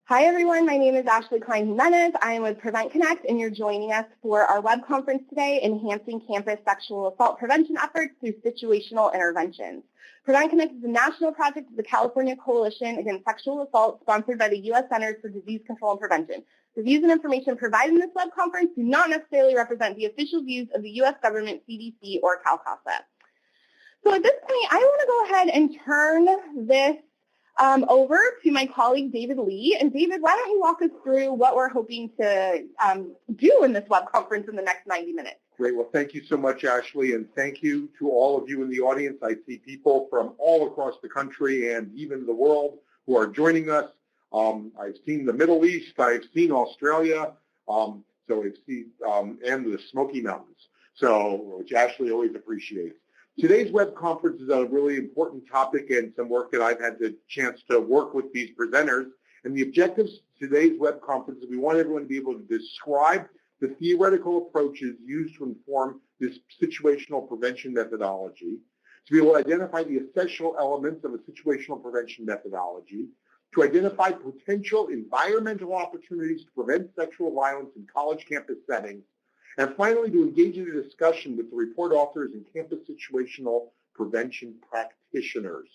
Hi everyone, my name is Ashley Klein-Jimenez. I am with Prevent Connect and you're joining us for our web conference today, Enhancing Campus Sexual Assault Prevention Efforts Through Situational Interventions. Prevent Connect is a national project of the California Coalition Against Sexual Assault sponsored by the U.S. Centers for Disease Control and Prevention. The views and information provided in this web conference do not necessarily represent the official views of the U.S. government, CDC, or CalCASA. So at this point, I want to go ahead and turn this over to my colleague, David Lee. And David, why don't you walk us through what we're hoping to do in this web conference in the next 90 minutes? Great. Well, thank you so much, Ashley, and thank you to all of you in the audience. I see people from all across the country and even the world who are joining us. I've seen the Middle East, I've seen Australia, and the Smoky Mountains, which Ashley always appreciates. Today's web conference is a really important topic and some work that I've had the chance to work with these presenters. And the objectives of today's web conference is we want everyone to be able to describe the theoretical approaches used to inform this situational prevention methodology, to be able to identify the essential elements of a situational prevention methodology, to identify potential environmental opportunities to prevent sexual violence in college campus settings, and finally, to engage in a discussion with the report authors and campus situational prevention practitioners.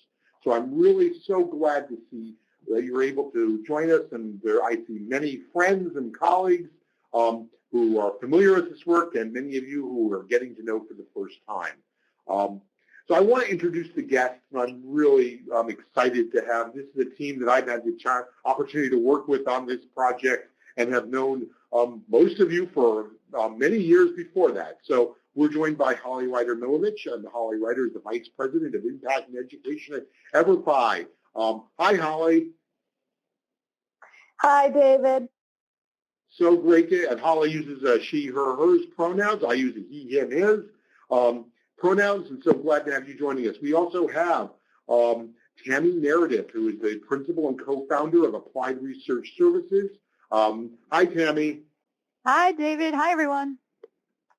So I'm really so glad to see that you're able to join us, and I see many friends and colleagues who are familiar with this work, and many of you who are getting to know for the first time. So I want to introduce the guests, and I'm really excited to have. This is a team that I've had the opportunity to work with on this project and have known most of you for many years before that. So we're joined by Holly Ryder-Milovich, and Holly Ryder is the Vice President of Impact and Education at EverFi. Hi, Holly. Hi, David. So great and Holly uses she, her, hers pronouns. I use he, him, his pronouns, and so glad to have you joining us. We also have Tammy Meredith, who is the Principal and Co-Founder of Applied Research Services. Hi, Tammy. Hi, David. Hi, everyone.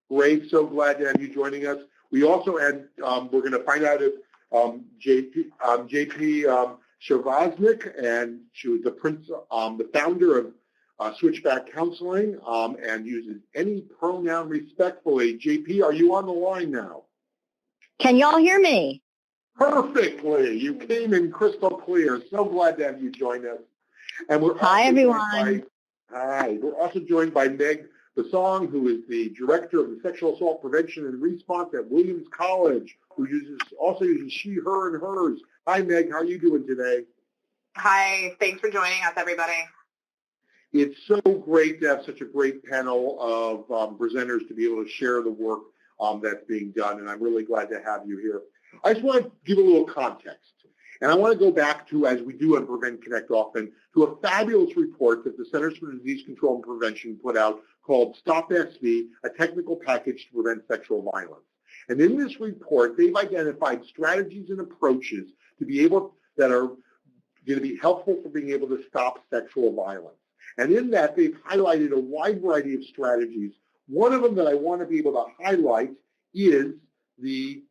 Great. So glad to have you joining us. We also had, we're going to find out if JP Shavaznik, and she was the founder of Switchback Counseling and uses any pronoun respectfully. JP, are you on the line now? Can y'all hear me? Perfectly. You came in crystal clear. So glad to have you join us. And we're Hi, everyone. Hi. We're also joined by Meg Basong, who is the Director of the Sexual Assault Prevention and Response at Williams College, who also uses she, her, and hers. Hi, Meg. How are you doing today? Hi. Thanks for joining us, everybody. It's so great to have such a great panel of presenters to be able to share the work that's being done, and I'm really glad to have you here. I just want to give a little context. And I want to go back to, as we do on Prevent Connect often, to a fabulous report that the Centers for Disease Control and Prevention put out called Stop SV, a technical package to prevent sexual violence. And in this report, they've identified strategies and approaches that are going to be helpful for being able to stop sexual violence. And in that, they've highlighted a wide variety of strategies. One of them that I want to be able to highlight is the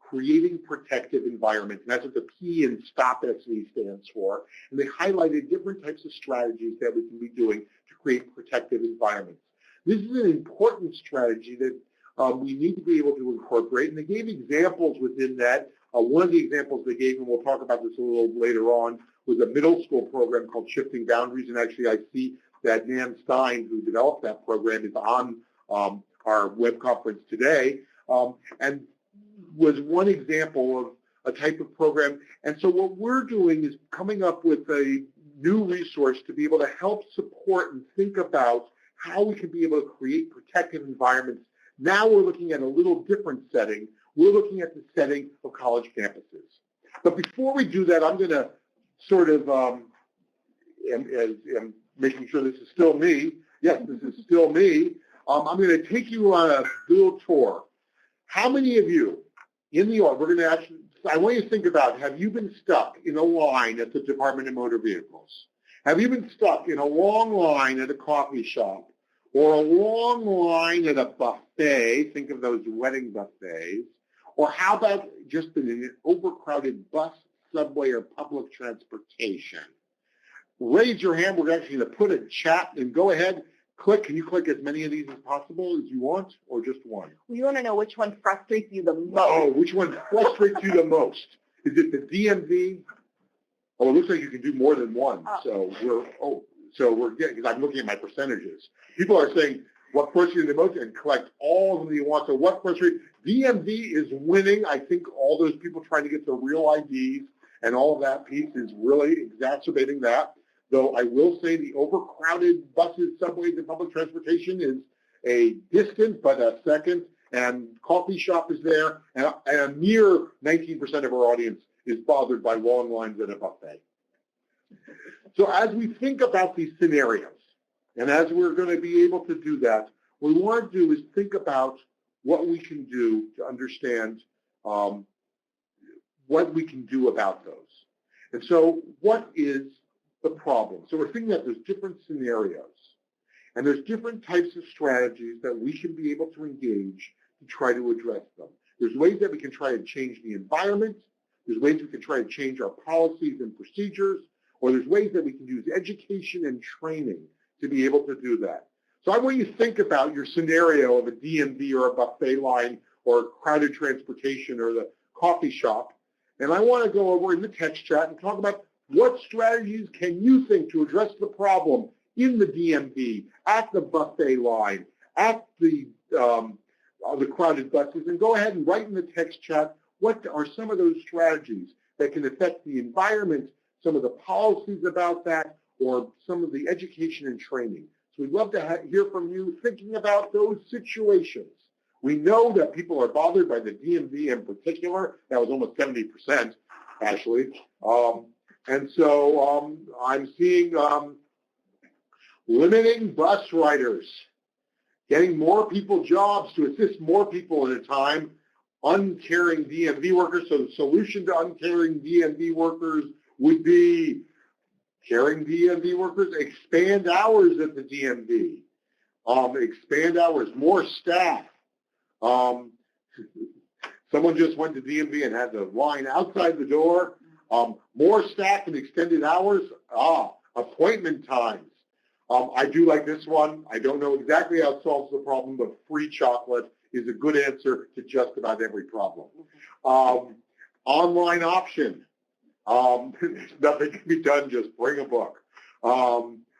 creating protective environments, and that's what the P in Stop SV stands for. And they highlighted different types of strategies that we can be doing to create protective environments. This is an important strategy that we need to be able to incorporate, and they gave examples within that. One of the examples they gave, and we'll talk about this a little later on, was a middle school program called Shifting Boundaries, and actually I see that Nan Stein, who developed that program, is on our web conference today, and was one example of a type of program. And so what we're doing is coming up with a new resource to be able to help support and think about how we can be able to create protective environments. Now we're looking at a little different setting. We're looking at the setting of college campuses. But before we do that, I'm going to sort of, am making sure this is still me. Yes, this is still me. I'm going to take you on a little tour. How many of you in the audience, we're going to actually, I want you to think about, have you been stuck in a line at the Department of Motor Vehicles? Have you been stuck in a long line at a coffee shop or a long line at a buffet? Think of those wedding buffets. Or how about just in an overcrowded bus, subway, or public transportation? raise your hand. We're actually going to put a chat and go ahead. Click. Can you click as many of these as possible as you want, or just one? We want to know which one frustrates you the most. Oh, which one frustrates you the most? Is it the DMV? Oh, it looks like you can do more than one. So we're getting, because I'm looking at my percentages. People are saying what frustrates you the most and collect all of them you want. So what frustrates, DMV is winning. I think all those people trying to get their real IDs and all of that piece is really exacerbating that. Though I will say the overcrowded buses, subways, and public transportation is a distant but a second, and coffee shop is there, and a mere 19% of our audience is bothered by long lines at a buffet. So as we think about these scenarios, and as we're going to be able to do that, what we want to do is think about what we can do to understand what we can do about those. And so what is the problem? So we're thinking that there's different scenarios, and there's different types of strategies that we can be able to engage to try to address them. There's ways that we can try to change the environment. There's ways we can try to change our policies and procedures, or there's ways that we can use education and training to be able to do that. So I want you to think about your scenario of a DMV or a buffet line or crowded transportation or the coffee shop, and I want to go over in the text chat and talk about what strategies can you think to address the problem in the DMV, at the buffet line, at the crowded buses, and go ahead and write in the text chat what are some of those strategies that can affect the environment, some of the policies about that, or some of the education and training. So we'd love to hear from you thinking about those situations. We know that people are bothered by the DMV in particular. That was almost 70%, actually. And so I'm seeing limiting bus riders, getting more people jobs to assist more people at a time, uncaring DMV workers. So the solution to uncaring DMV workers would be caring DMV workers, expand hours at the DMV, expand hours, more staff. Someone just went to DMV and had the line outside the door. More staff and extended hours. Appointment times. I do like this one. I don't know exactly how it solves the problem, but free chocolate is a good answer to just about every problem. Online option. Nothing can be done, just bring a book.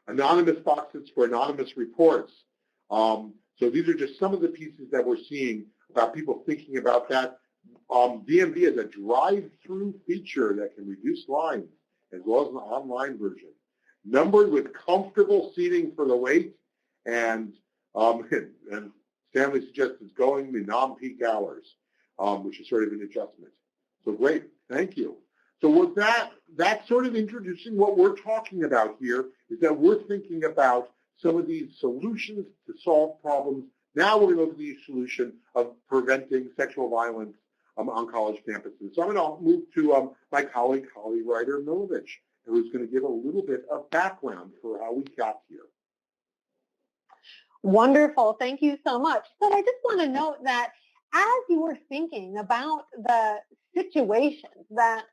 Anonymous boxes for anonymous reports. So these are just some of the pieces that we're seeing about people thinking about that. DMV has a drive-through feature that can reduce lines, as well as an online version. Numbered with comfortable seating for the wait, and Stanley suggests it's going the non-peak hours, which is sort of an adjustment. So great, thank you. So with that, that's sort of introducing what we're talking about here, is that we're thinking about some of these solutions to solve problems. Now we're going to look at the solution of preventing sexual violence on college campuses. So I'm going to move to my colleague, Holly Ryder-Milovich, who's going to give a little bit of background for how we got here. Wonderful. Thank you so much. So I just want to note that as you were thinking about the situations that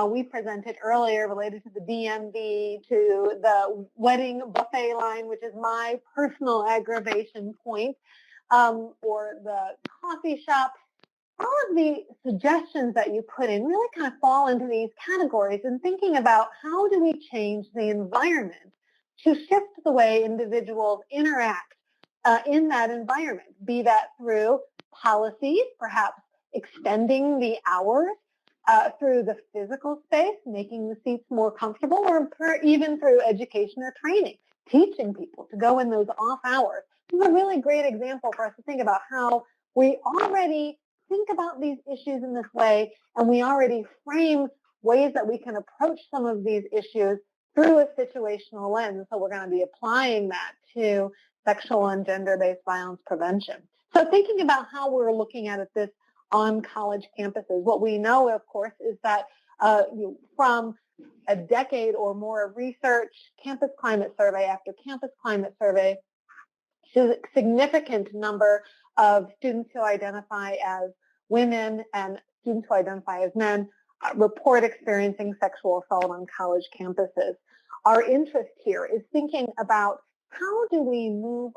we presented earlier related to the DMV, to the wedding buffet line, which is my personal aggravation point, or the coffee shop, all of the suggestions that you put in really kind of fall into these categories, and thinking about how do we change the environment to shift the way individuals interact in that environment, be that through policies, perhaps extending the hours, through the physical space, making the seats more comfortable, or even through education or training, teaching people to go in those off hours. This is a really great example for us to think about how we already think about these issues in this way, and we already frame ways that we can approach some of these issues through a situational lens. So we're going to be applying that to sexual and gender-based violence prevention. So thinking about how we're looking at this on college campuses, what we know, of course, is that from a decade or more of research, campus climate survey after campus climate survey, shows a significant number of students who identify as women and students who identify as men report experiencing sexual assault on college campuses. Our interest here is thinking about how do we move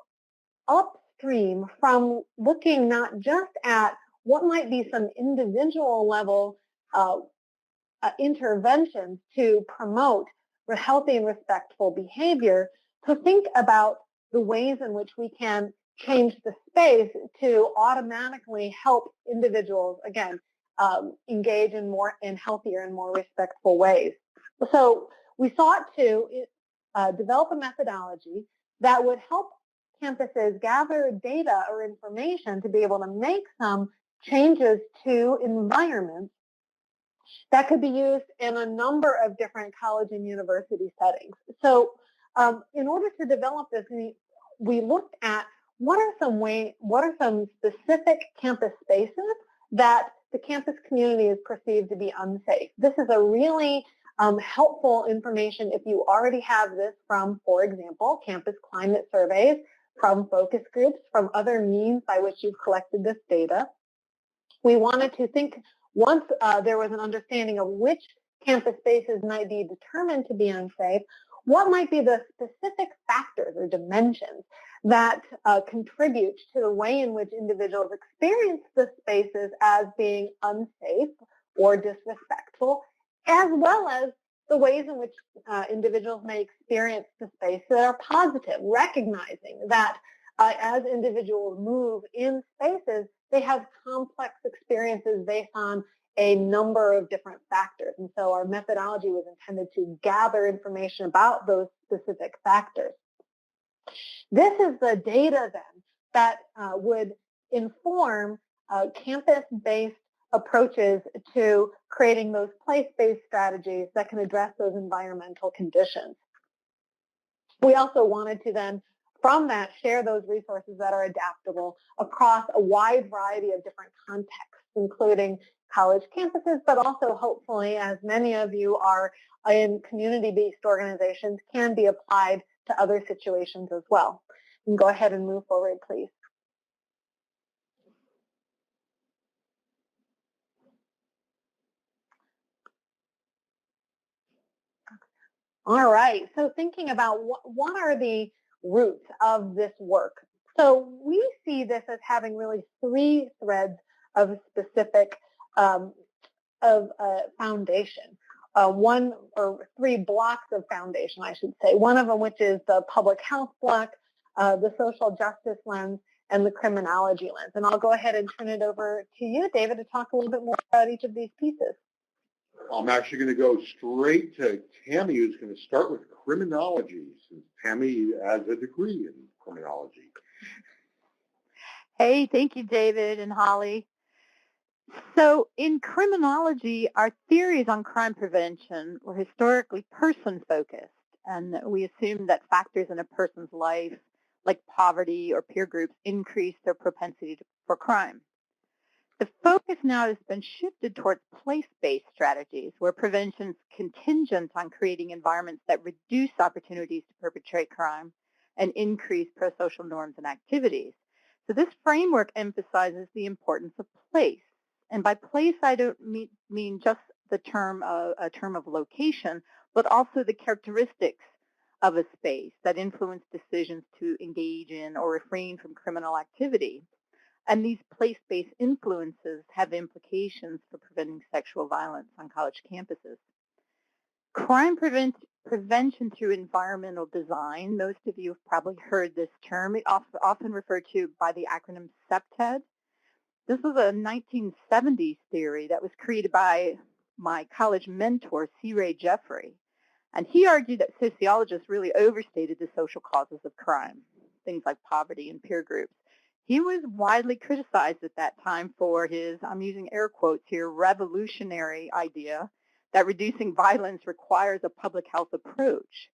upstream from looking not just at what might be some individual level interventions to promote healthy and respectful behavior, to think about the ways in which we can change the space to automatically help individuals, again, engage in healthier and more respectful ways. So we sought to develop a methodology that would help campuses gather data or information to be able to make some changes to environments that could be used in a number of different college and university settings. So in order to develop this, we looked at what are some specific campus spaces that the campus community is perceived to be unsafe. This is a really helpful information if you already have this from, for example, campus climate surveys, from focus groups, from other means by which you've collected this data. We wanted to think, once there was an understanding of which campus spaces might be determined to be unsafe, what might be the specific factors or dimensions that contribute to the way in which individuals experience the spaces as being unsafe or disrespectful, as well as the ways in which individuals may experience the space that are positive, recognizing that as individuals move in spaces, they have complex experiences based on a number of different factors. And so our methodology was intended to gather information about those specific factors. This is the data then that would inform campus-based approaches to creating those place-based strategies that can address those environmental conditions. We also wanted to then, from that, share those resources that are adaptable across a wide variety of different contexts, including college campuses, but also hopefully, as many of you are in community-based organizations, can be applied to other situations as well. You can go ahead and move forward, please. All right, so thinking about what are the roots of this work. So we see this as having really three threads of specific foundation. One or three blocks of foundation, I should say. One of them, which is the public health block, the social justice lens, and the criminology lens. And I'll go ahead and turn it over to you, David, to talk a little bit more about each of these pieces. I'm actually going to go straight to Tammy, who's going to start with criminology, since Tammy has a degree in criminology. Hey, thank you, David and Holly. So in criminology, our theories on crime prevention were historically person-focused, and we assumed that factors in a person's life, like poverty or peer groups, increase their propensity for crime. The focus now has been shifted towards place-based strategies, where prevention is contingent on creating environments that reduce opportunities to perpetrate crime and increase pro-social norms and activities. So this framework emphasizes the importance of place. And by place, I don't mean just the term, a term of location, but also the characteristics of a space that influence decisions to engage in or refrain from criminal activity. And these place-based influences have implications for preventing sexual violence on college campuses. Crime prevention through environmental design, most of you have probably heard this term. It's often referred to by the acronym CPTED. This was a 1970s theory that was created by my college mentor, C. Ray Jeffrey. And he argued that sociologists really overstated the social causes of crime, things like poverty and peer groups. He was widely criticized at that time for his, I'm using air quotes here, revolutionary idea that reducing violence requires a public health approach.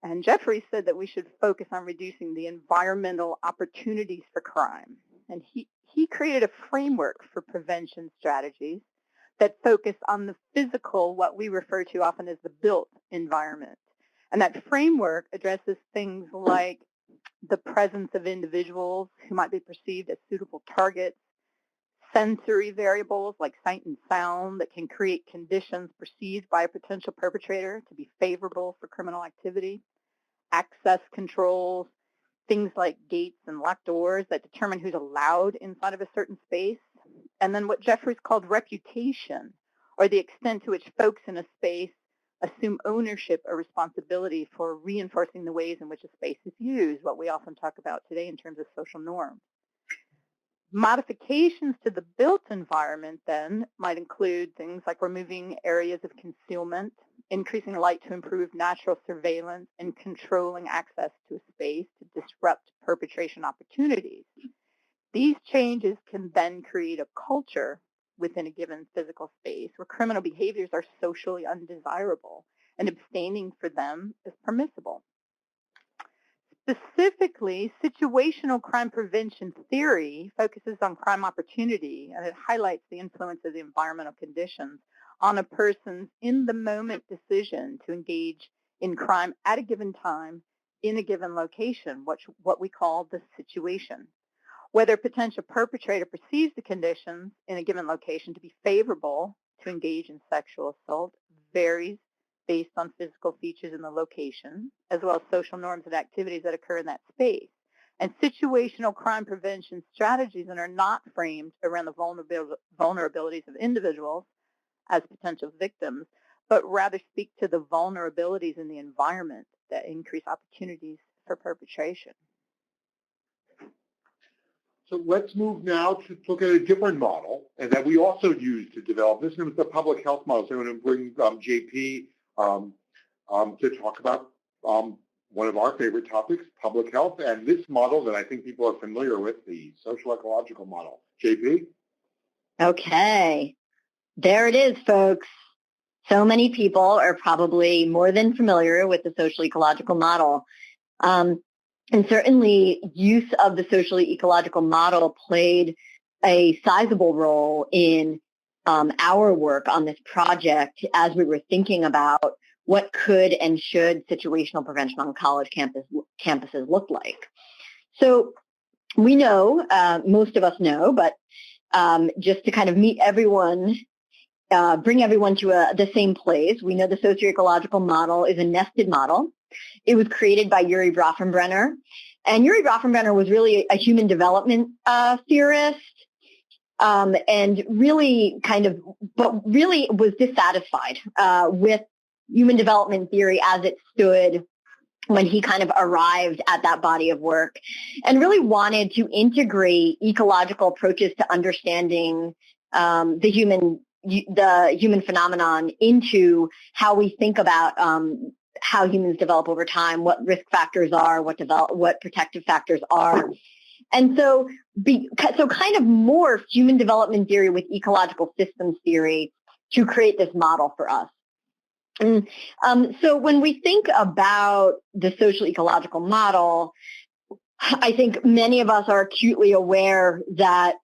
And Jeffrey said that we should focus on reducing the environmental opportunities for crime. And he created a framework for prevention strategies that focus on the physical, what we refer to often as the built environment. And that framework addresses things like the presence of individuals who might be perceived as suitable targets, sensory variables like sight and sound that can create conditions perceived by a potential perpetrator to be favorable for criminal activity, access controls, things like gates and locked doors that determine who's allowed inside of a certain space, and then what Jeffries called reputation, or the extent to which folks in a space assume ownership or responsibility for reinforcing the ways in which a space is used, what we often talk about today in terms of social norms. Modifications to the built environment then might include things like removing areas of concealment, increasing light to improve natural surveillance, and controlling access to a space to disrupt perpetration opportunities. These changes can then create a culture within a given physical space where criminal behaviors are socially undesirable and abstaining for them is permissible. Specifically, situational crime prevention theory focuses on crime opportunity, and it highlights the influence of the environmental conditions on a person's in-the-moment decision to engage in crime at a given time in a given location, what we call the situation. Whether a potential perpetrator perceives the conditions in a given location to be favorable to engage in sexual assault varies based on physical features in the location, as well as social norms and activities that occur in that space. And situational crime prevention strategies that are not framed around the vulnerabilities of individuals as potential victims, but rather speak to the vulnerabilities in the environment that increase opportunities for perpetration. So let's move now to look at a different model and that we also use to develop this. And it's the public health model. So I'm going to bring JP to talk about one of our favorite topics, public health, and this model that I think people are familiar with, the social ecological model. JP? Okay. There it is, folks. So many people are probably more than familiar with the social ecological model. And certainly use of the socially ecological model played a sizable role in our work on this project as we were thinking about what could and should situational prevention on college campuses look like. So we know, most of us know, but just to kind of meet everyone, bring everyone to the same place, we know the socio-ecological model is a nested model. It was created by Urie Bronfenbrenner, and Urie Bronfenbrenner was really a human development theorist, and really was dissatisfied with human development theory as it stood when he kind of arrived at that body of work, and really wanted to integrate ecological approaches to understanding the human phenomenon into how we think about how humans develop over time, what risk factors are, what protective factors are. And so kind of morphed human development theory with ecological systems theory to create this model for us. And so when we think about the social ecological model, I think many of us are acutely aware that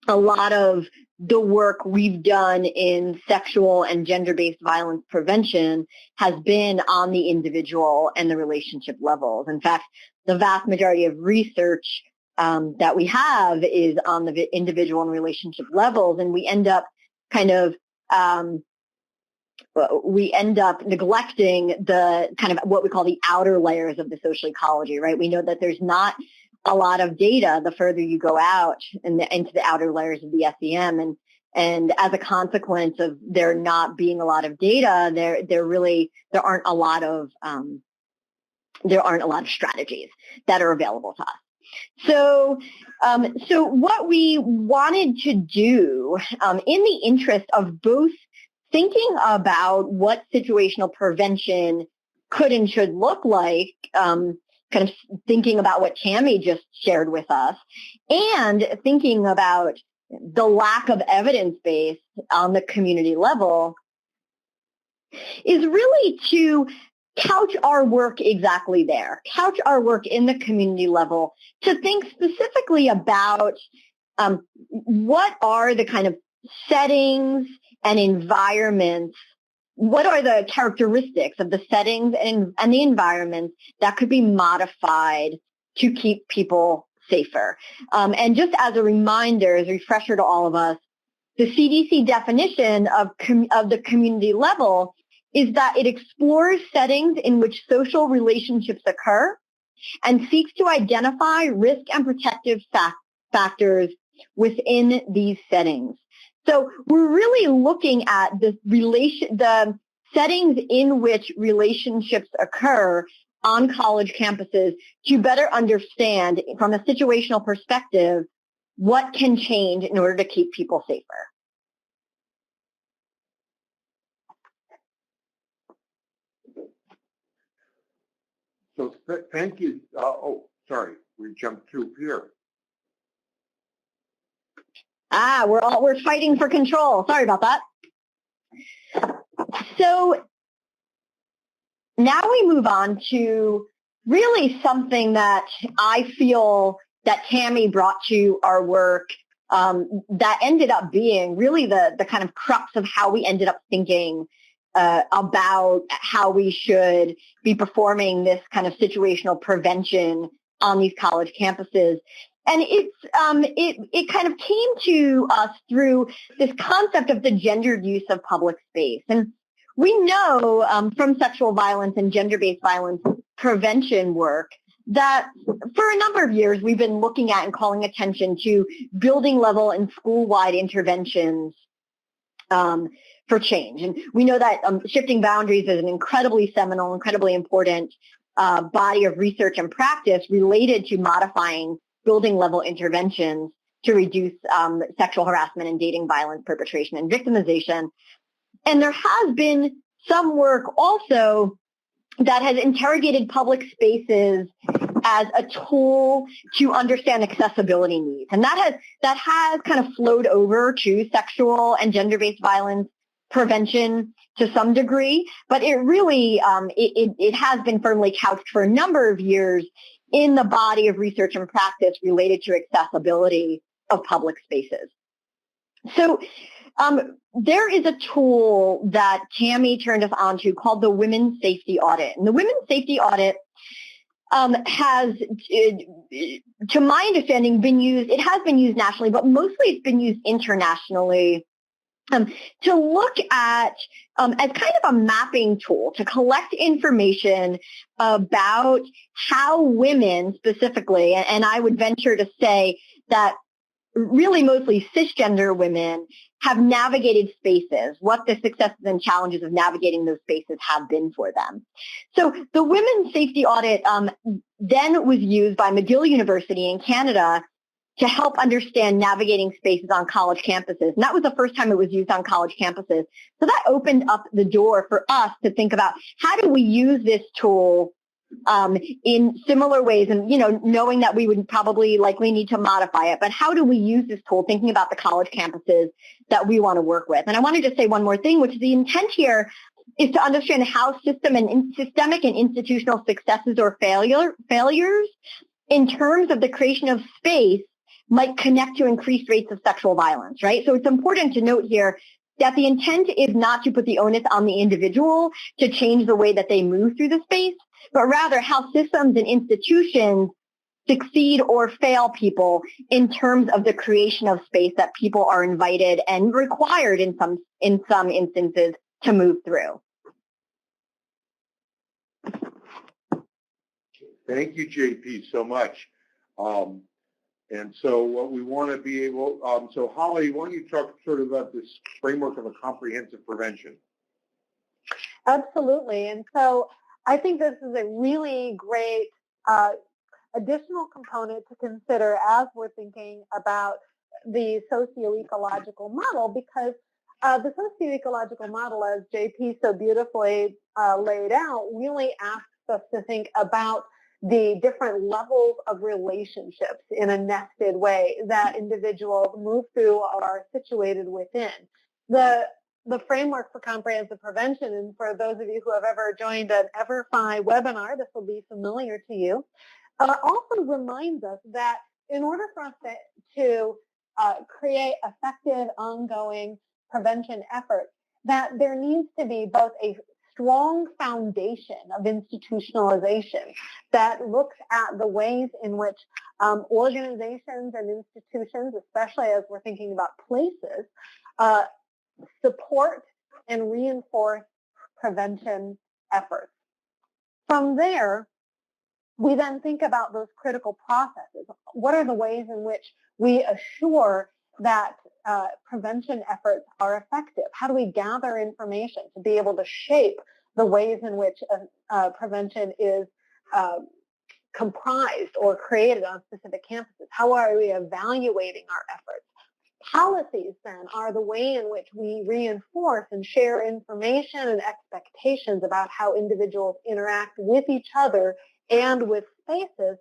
a lot of the work we've done in sexual and gender-based violence prevention has been on the individual and the relationship levels. In fact, the vast majority of research that we have is on the individual and relationship levels, and we end up neglecting the kind of what we call the outer layers of the social ecology, right? We know that there's not a lot of data the further you go out into the outer layers of the SEM, and as a consequence of there not being a lot of data, there aren't a lot of strategies that are available to us. So what we wanted to do, in the interest of both thinking about what situational prevention could and should look like, kind of thinking about what Tammy just shared with us, and thinking about the lack of evidence base on the community level, is really to couch our work exactly there, couch our work in the community level, to think specifically about what are the kind of settings and environments, what are the characteristics of the settings and the environments that could be modified to keep people safer. And just as a reminder, as a refresher to all of us, the CDC definition of the community level is that it explores settings in which social relationships occur and seeks to identify risk and protective factors within these settings. So we're really looking at the settings in which relationships occur on college campuses to better understand from a situational perspective what can change in order to keep people safer. So thank you. Oh, sorry, we jumped through here. We're fighting for control. Sorry about that. So now we move on to really something that I feel that Tammy brought to our work that ended up being really the kind of crux of how we ended up thinking about how we should be performing this kind of situational prevention on these college campuses. And it kind of came to us through this concept of the gendered use of public space. And we know from sexual violence and gender-based violence prevention work that for a number of years we've been looking at and calling attention to building level and school-wide interventions for change. And we know that shifting boundaries is an incredibly seminal, incredibly important body of research and practice related to modifying building level interventions to reduce sexual harassment and dating violence, perpetration, and victimization. And there has been some work also that has interrogated public spaces as a tool to understand accessibility needs. And that has kind of flowed over to sexual and gender-based violence prevention to some degree, but it really, it has been firmly couched for a number of years in the body of research and practice related to accessibility of public spaces. So there is a tool that Tammy turned us on to called the Women's Safety Audit. And the Women's Safety Audit has, to my understanding, it has been used nationally, but mostly it's been used internationally to look at as kind of a mapping tool to collect information about how women specifically, and I would venture to say that really mostly cisgender women have navigated spaces, what the successes and challenges of navigating those spaces have been for them. So the Women's Safety Audit then was used by McGill University in Canada to help understand navigating spaces on college campuses. And that was the first time it was used on college campuses. So that opened up the door for us to think about how do we use this tool in similar ways, and knowing that we would probably likely need to modify it, but how do we use this tool thinking about the college campuses that we want to work with? And I wanted to say one more thing, which is the intent here is to understand how systemic and institutional successes or failures in terms of the creation of space might connect to increased rates of sexual violence, right? So it's important to note here that the intent is not to put the onus on the individual to change the way that they move through the space, but rather how systems and institutions succeed or fail people in terms of the creation of space that people are invited and required in some instances to move through. Thank you, JP, so much. And so what we want to be able, so Holly, why don't you talk sort of about this framework of a comprehensive prevention? Absolutely. And so I think this is a really great additional component to consider as we're thinking about the socio-ecological model, because the socio-ecological model, as JP so beautifully laid out, really asks us to think about the different levels of relationships in a nested way that individuals move through or are situated within. The framework for comprehensive prevention, and for those of you who have ever joined an EverFi webinar, this will be familiar to you, also reminds us that in order for us to create effective ongoing prevention efforts, that there needs to be both a strong foundation of institutionalization that looks at the ways in which organizations and institutions, especially as we're thinking about places, support and reinforce prevention efforts. From there, we then think about those critical processes. What are the ways in which we assure that prevention efforts are effective? How do we gather information to be able to shape the ways in which prevention is comprised or created on specific campuses? How are we evaluating our efforts? Policies, then, are the way in which we reinforce and share information and expectations about how individuals interact with each other and with spaces.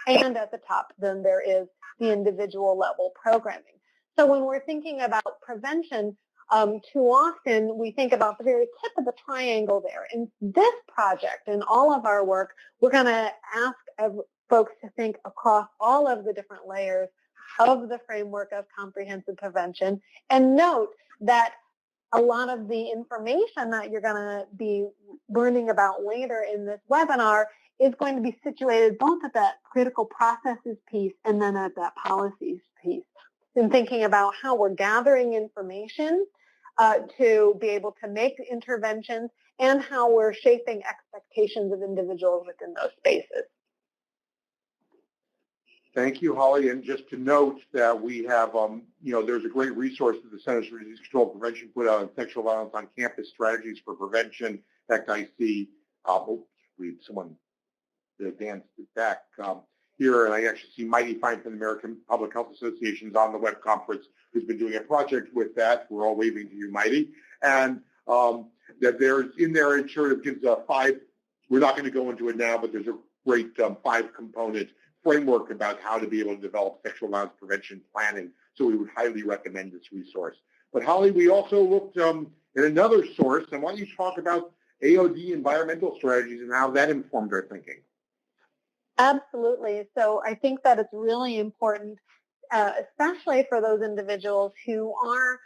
And at the top, then, there is the individual level programming. So when we're thinking about prevention, too often we think about the very tip of the triangle there. In this project, in all of our work, we're going to ask folks to think across all of the different layers of the framework of comprehensive prevention, and note that a lot of the information that you're going to be learning about later in this webinar is going to be situated both at that critical processes piece and then at that policies piece, in thinking about how we're gathering information to be able to make interventions and how we're shaping expectations of individuals within those spaces. Thank you, Holly. And just to note that we have, there's a great resource that the Centers for Disease Control and Prevention put out on sexual violence on campus strategies for prevention. In fact, I see, someone advanced it back here, and I actually see Mighty Fine from the American Public Health Association on the web conference who's been doing a project with that. We're all waving to you, Mighty. And that there's in there, it sort of gives a we're not going to go into it now, but there's a great 5-component framework about how to be able to develop sexual violence prevention planning. So we would highly recommend this resource. But Holly, we also looked at another source, and why don't you talk about AOD environmental strategies and how that informed our thinking? Absolutely. So I think that it's really important, especially for those individuals who are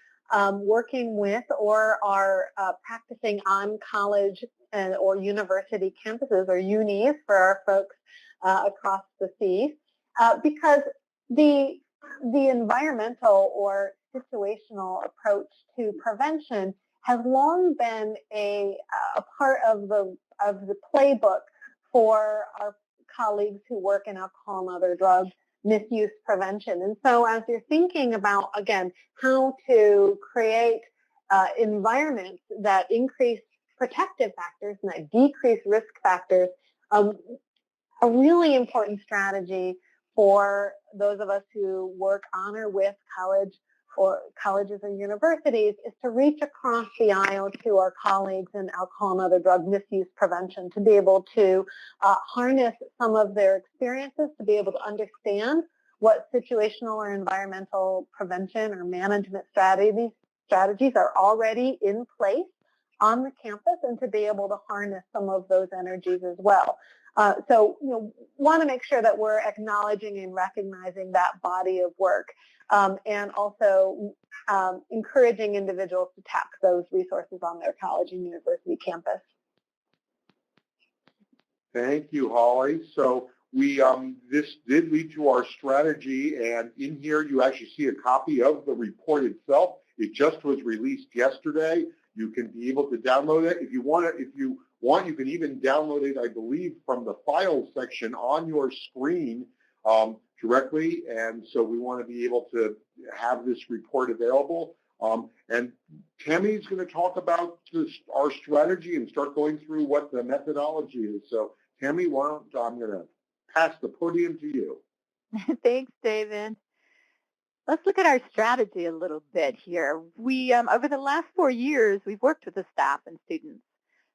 working with or are practicing on college or university campuses, or unis for our folks across the seas, because the environmental or situational approach to prevention has long been a part of the playbook for our colleagues who work in alcohol and other drug misuse prevention. And so as you're thinking about, again, how to create environments that increase protective factors and that decrease risk factors, a really important strategy for those of us who work on or with colleges or universities is to reach across the aisle to our colleagues in alcohol and other drug misuse prevention to be able to harness some of their experiences, to be able to understand what situational or environmental prevention or management strategies are already in place on the campus, and to be able to harness some of those energies as well. So, want to make sure that we're acknowledging and recognizing that body of work, and also encouraging individuals to tap those resources on their college and university campus. Thank you, Holly. So we this did lead to our strategy, and in here you actually see a copy of the report itself. It just was released yesterday. You can be able to download it if you want. You can even download it, I believe, from the files section on your screen directly. And so we want to be able to have this report available. And Tammy's going to talk about our strategy and start going through what the methodology is. So Tammy, I'm going to pass the podium to you. Thanks, David. Let's look at our strategy a little bit here. We, over the last 4 years, we've worked with the staff and students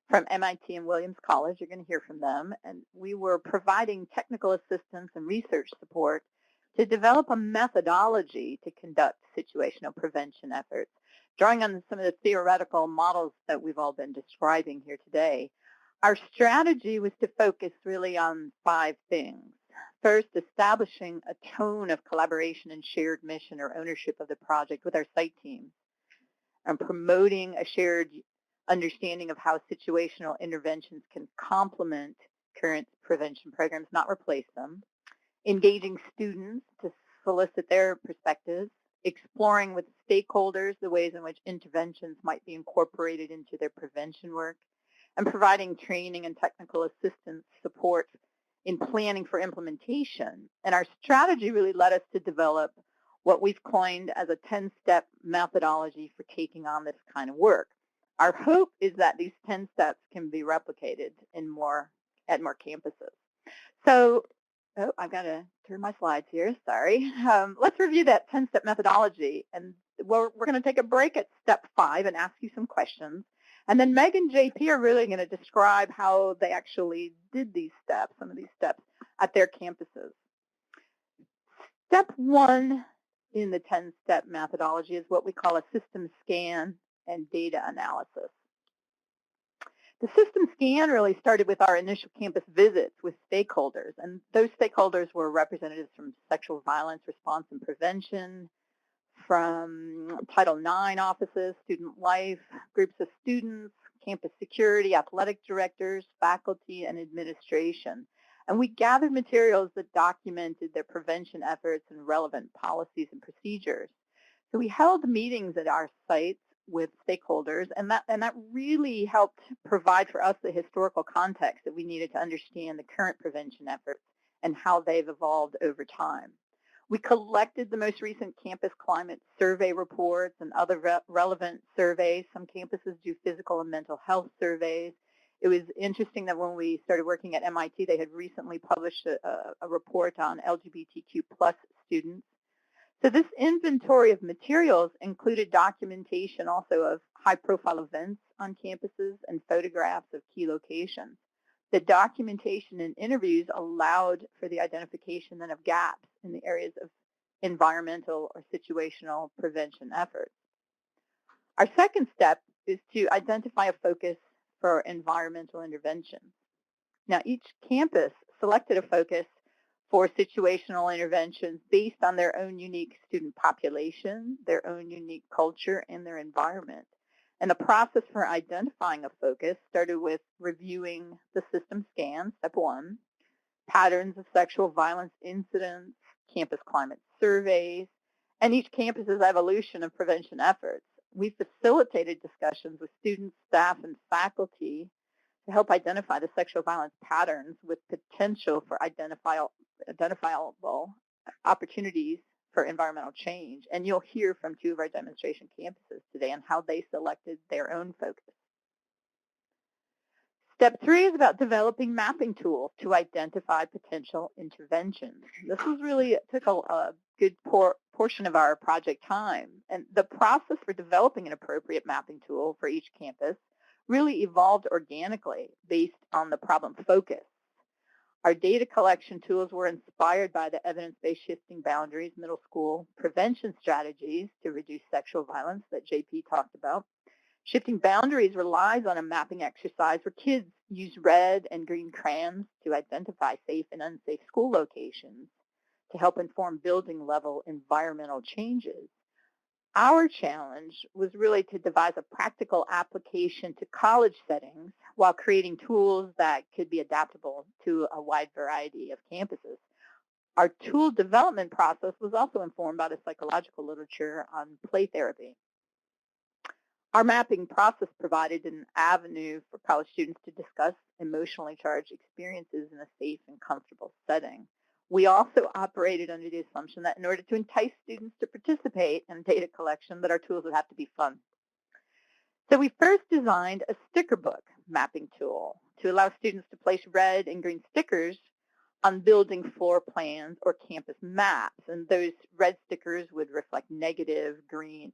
from MIT and Williams College. You're going to hear from them. And we were providing technical assistance and research support to develop a methodology to conduct situational prevention efforts, drawing on some of the theoretical models that we've all been describing here today. Our strategy was to focus really on 5 things. First, establishing a tone of collaboration and shared mission or ownership of the project with our site teams, and promoting a shared understanding of how situational interventions can complement current prevention programs, not replace them, engaging students to solicit their perspectives, exploring with stakeholders the ways in which interventions might be incorporated into their prevention work, and providing training and technical assistance support in planning for implementation. And our strategy really led us to develop what we've coined as a 10-step methodology for taking on this kind of work. Our hope is that these 10 steps can be replicated at more campuses. So, I've got to turn my slides here, sorry. Let's review that 10-step methodology. And we're going to take a break at step 5 and ask you some questions. And then Meg and JP are really going to describe how they actually did these steps, some of these steps, at their campuses. Step 1 in the 10-step methodology is what we call a system scan and data analysis. The system scan really started with our initial campus visits with stakeholders, and those stakeholders were representatives from sexual violence response and prevention, from Title IX offices, student life, groups of students, campus security, athletic directors, faculty, and administration. And we gathered materials that documented their prevention efforts and relevant policies and procedures. So we held meetings at our sites with stakeholders, and that really helped provide for us the historical context that we needed to understand the current prevention efforts and how they've evolved over time. We collected the most recent campus climate survey reports and other relevant surveys. Some campuses do physical and mental health surveys. It was interesting that when we started working at MIT, they had recently published a report on LGBTQ+ students. So this inventory of materials included documentation also of high-profile events on campuses and photographs of key locations. The documentation and interviews allowed for the identification then of gaps in the areas of environmental or situational prevention efforts. Our second step is to identify a focus for environmental intervention. Now, each campus selected a focus for situational interventions based on their own unique student population, their own unique culture, and their environment. And the process for identifying a focus started with reviewing the system scan, step 1, patterns of sexual violence incidents, campus climate surveys, and each campus's evolution of prevention efforts. We facilitated discussions with students, staff, and faculty to help identify the sexual violence patterns with potential for identifiable opportunities for environmental change. And you'll hear from 2 of our demonstration campuses today on how they selected their own focus. Step 3 is about developing mapping tools to identify potential interventions. This was really, it took a good portion of our project time. And the process for developing an appropriate mapping tool for each campus really evolved organically based on the problem focus. Our data collection tools were inspired by the evidence-based shifting boundaries middle school prevention strategies to reduce sexual violence that JP talked about. Shifting boundaries relies on a mapping exercise where kids use red and green crayons to identify safe and unsafe school locations to help inform building level environmental changes. Our challenge was really to devise a practical application to college settings while creating tools that could be adaptable to a wide variety of campuses. Our tool development process was also informed by the psychological literature on play therapy. Our mapping process provided an avenue for college students to discuss emotionally charged experiences in a safe and comfortable setting. We also operated under the assumption that in order to entice students to participate in data collection, that our tools would have to be fun. So we first designed a sticker book mapping tool to allow students to place red and green stickers on building floor plans or campus maps. And those red stickers would reflect negative, green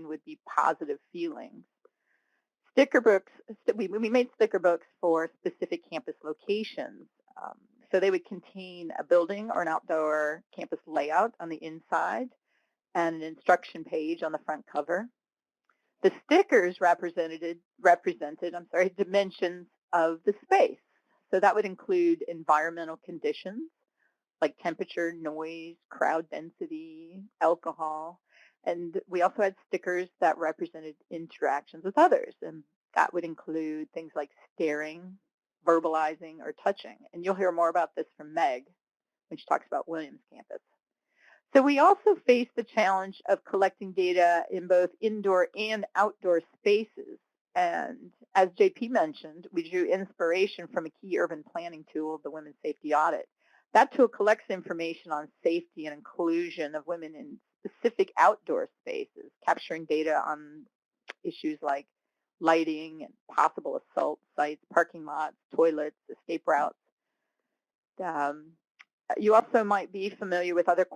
would be positive feelings. Sticker books, we made sticker books for specific campus locations. So they would contain a building or an outdoor campus layout on the inside and an instruction page on the front cover. The stickers represented dimensions of the space. So that would include environmental conditions like temperature, noise, crowd density, alcohol. And we also had stickers that represented interactions with others. And That would include things like staring, verbalizing, or touching. And you'll hear more about this from Meg when she talks about Williams campus. So we also face the challenge of collecting data in both indoor and outdoor spaces. And as JP mentioned, we drew inspiration from a key urban planning tool, the Women's Safety Audit. That tool collects information on safety and inclusion of women in specific outdoor spaces, capturing data on issues like lighting and possible assault sites, parking lots, toilets, escape routes. You also might be familiar with other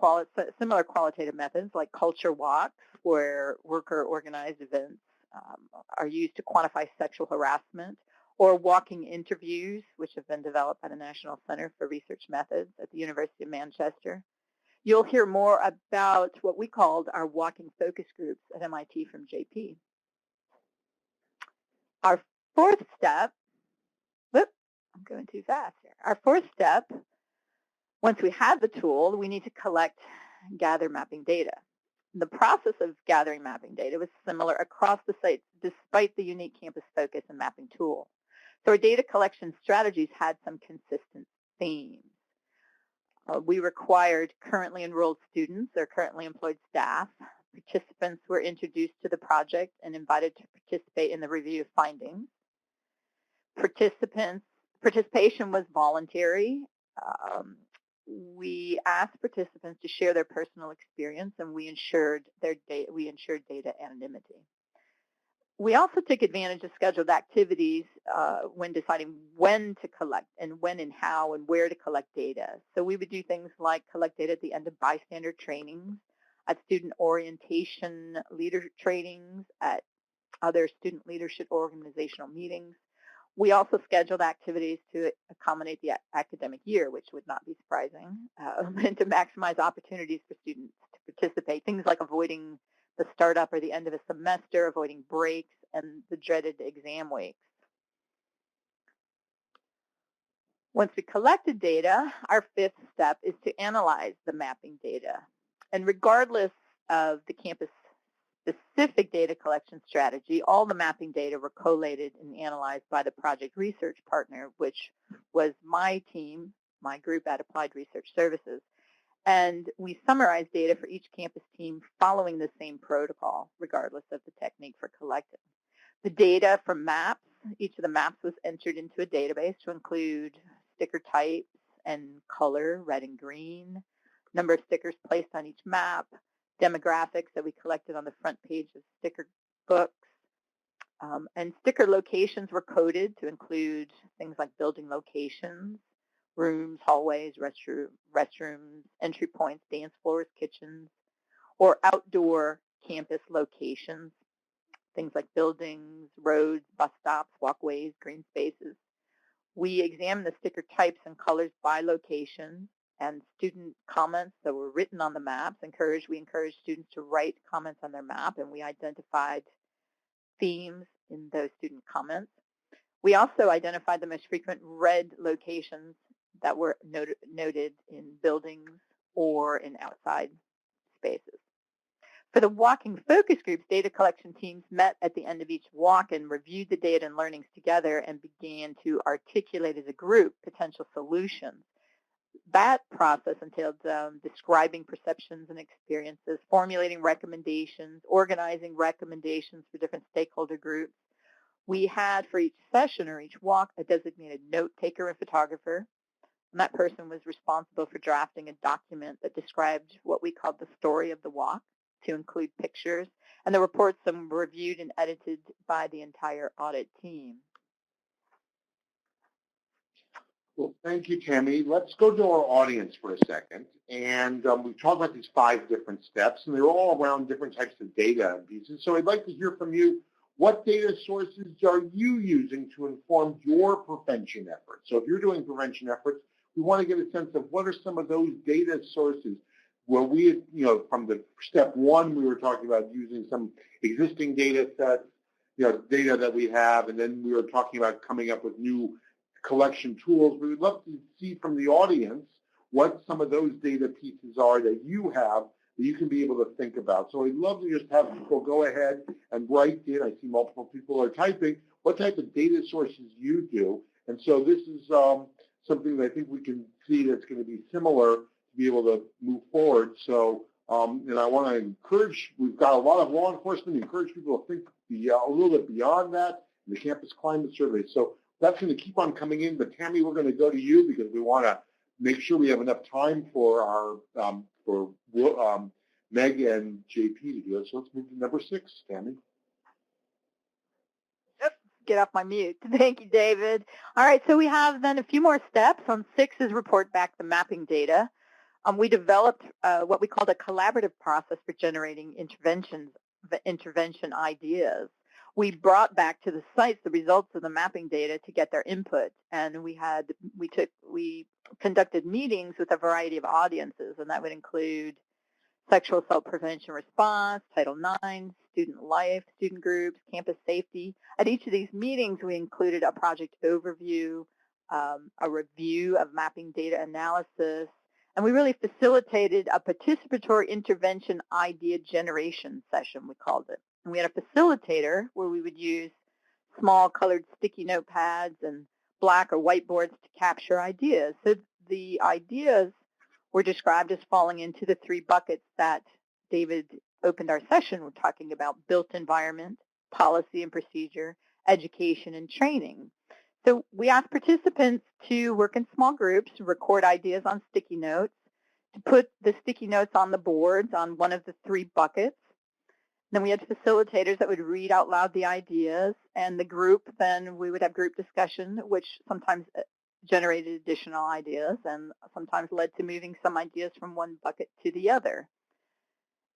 similar qualitative methods like culture walks, where worker-organized events are used to quantify sexual harassment, or walking interviews, which have been developed by the National Center for Research Methods at the University of Manchester. You'll hear more about what we called our walking focus groups at MIT from JP. Our fourth step, I'm going too fast here. Our fourth step, once we have the tool, we need to collect and gather mapping data. The process of gathering mapping data was similar across the sites despite the unique campus focus and mapping tool. So our data collection strategies had some consistent themes. We required currently enrolled students or currently employed staff. Participants were introduced to the project and invited to participate in the review of findings. Participation was voluntary. We asked participants to share their personal experience, and we ensured data anonymity. We also took advantage of scheduled activities when deciding when to collect and when and how and where to collect data. So we would do things like collect data at the end of bystander trainings, at student orientation leader trainings, at other student leadership organizational meetings. We also scheduled activities to accommodate the academic year, which would not be surprising, and to maximize opportunities for students to participate, things like avoiding the startup or the end of a semester, avoiding breaks, and the dreaded exam weeks. Once we collected data, our fifth step is to analyze the mapping data. And regardless of the campus-specific data collection strategy, all the mapping data were collated and analyzed by the project research partner, which was my team, my group at Applied Research Services. And we summarized data for each campus team following the same protocol, regardless of the technique for collecting. The data from maps, each of the maps was entered into a database to include sticker types and color, red and green, number of stickers placed on each map, demographics that we collected on the front page of sticker books, and sticker locations were coded to include things like building locations, rooms, hallways, restrooms, entry points, dance floors, kitchens, or outdoor campus locations, things like buildings, roads, bus stops, walkways, green spaces. We examined the sticker types and colors by location, and student comments that were written on the maps. We encouraged students to write comments on their map, and we identified themes in those student comments. We also identified the most frequent red locations that were noted in buildings or in outside spaces. For the walking focus groups, data collection teams met at the end of each walk and reviewed the data and learnings together and began to articulate as a group potential solutions. That process entailed describing perceptions and experiences, formulating recommendations, organizing recommendations for different stakeholder groups. We had for each session or each walk a designated note taker and photographer. And that person was responsible for drafting a document that described what we called the story of the walk, to include pictures, and the reports were reviewed and edited by the entire audit team. Well, thank you, Tammy. Let's go to our audience for a second. And we've talked about these 5 different steps, and they're all around different types of data and pieces. So I'd like to hear from you. What data sources are you using to inform your prevention efforts? So if you're doing prevention efforts, we want to get a sense of what are some of those data sources where we, from the step 1, we were talking about using some existing data sets, data that we have, and then we were talking about coming up with new collection tools. We would love to see from the audience what some of those data pieces are that you have that you can be able to think about. So I'd love to just have people go ahead and write in. I see multiple people are typing. what type of data sources you do. And so this is something that I think we can see that's going to be similar to be able to move forward. So, and I want to encourage, we've got a lot of law enforcement, encourage people to think a little bit beyond that in the campus climate survey. So that's going to keep on coming in. But Tammy, we're going to go to you because we want to make sure we have enough time for our Meg and JP to do it. So let's move to number 6, Tammy. Get off my mute. Thank you, David. All right, so we have then a few more steps. On 6 is report back the mapping data. We developed what we called a collaborative process for generating intervention ideas. We brought back to the sites the results of the mapping data to get their input, and we conducted meetings with a variety of audiences, and that would include sexual assault prevention response, Title IX, student life, student groups, campus safety. At each of these meetings, we included a project overview, a review of mapping data analysis, and we really facilitated a participatory intervention idea generation session, we called it. And we had a facilitator where we would use small colored sticky notepads and black or whiteboards to capture ideas. So the ideas were described as falling into the 3 buckets that David opened our session. We're talking about built environment, policy and procedure, education, and training. So we asked participants to work in small groups, record ideas on sticky notes, to put the sticky notes on the boards on one of the 3 buckets. Then we had facilitators that would read out loud the ideas, and the group, then we would have group discussion, which sometimes generated additional ideas and sometimes led to moving some ideas from one bucket to the other.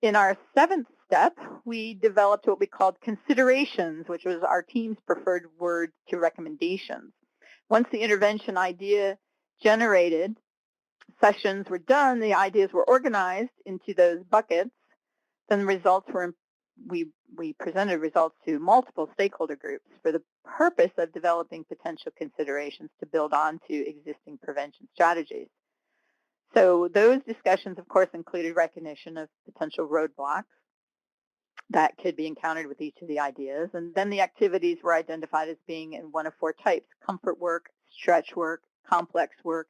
In our 7th step, we developed what we called considerations, which was our team's preferred word to recommendations. Once the intervention idea generated, sessions were done, the ideas were organized into those buckets, then the results were, we presented results to multiple stakeholder groups for the purpose of developing potential considerations to build on to existing prevention strategies. So those discussions, of course, included recognition of potential roadblocks that could be encountered with each of the ideas. And then the activities were identified as being in one of 4 types: comfort work, stretch work, complex work,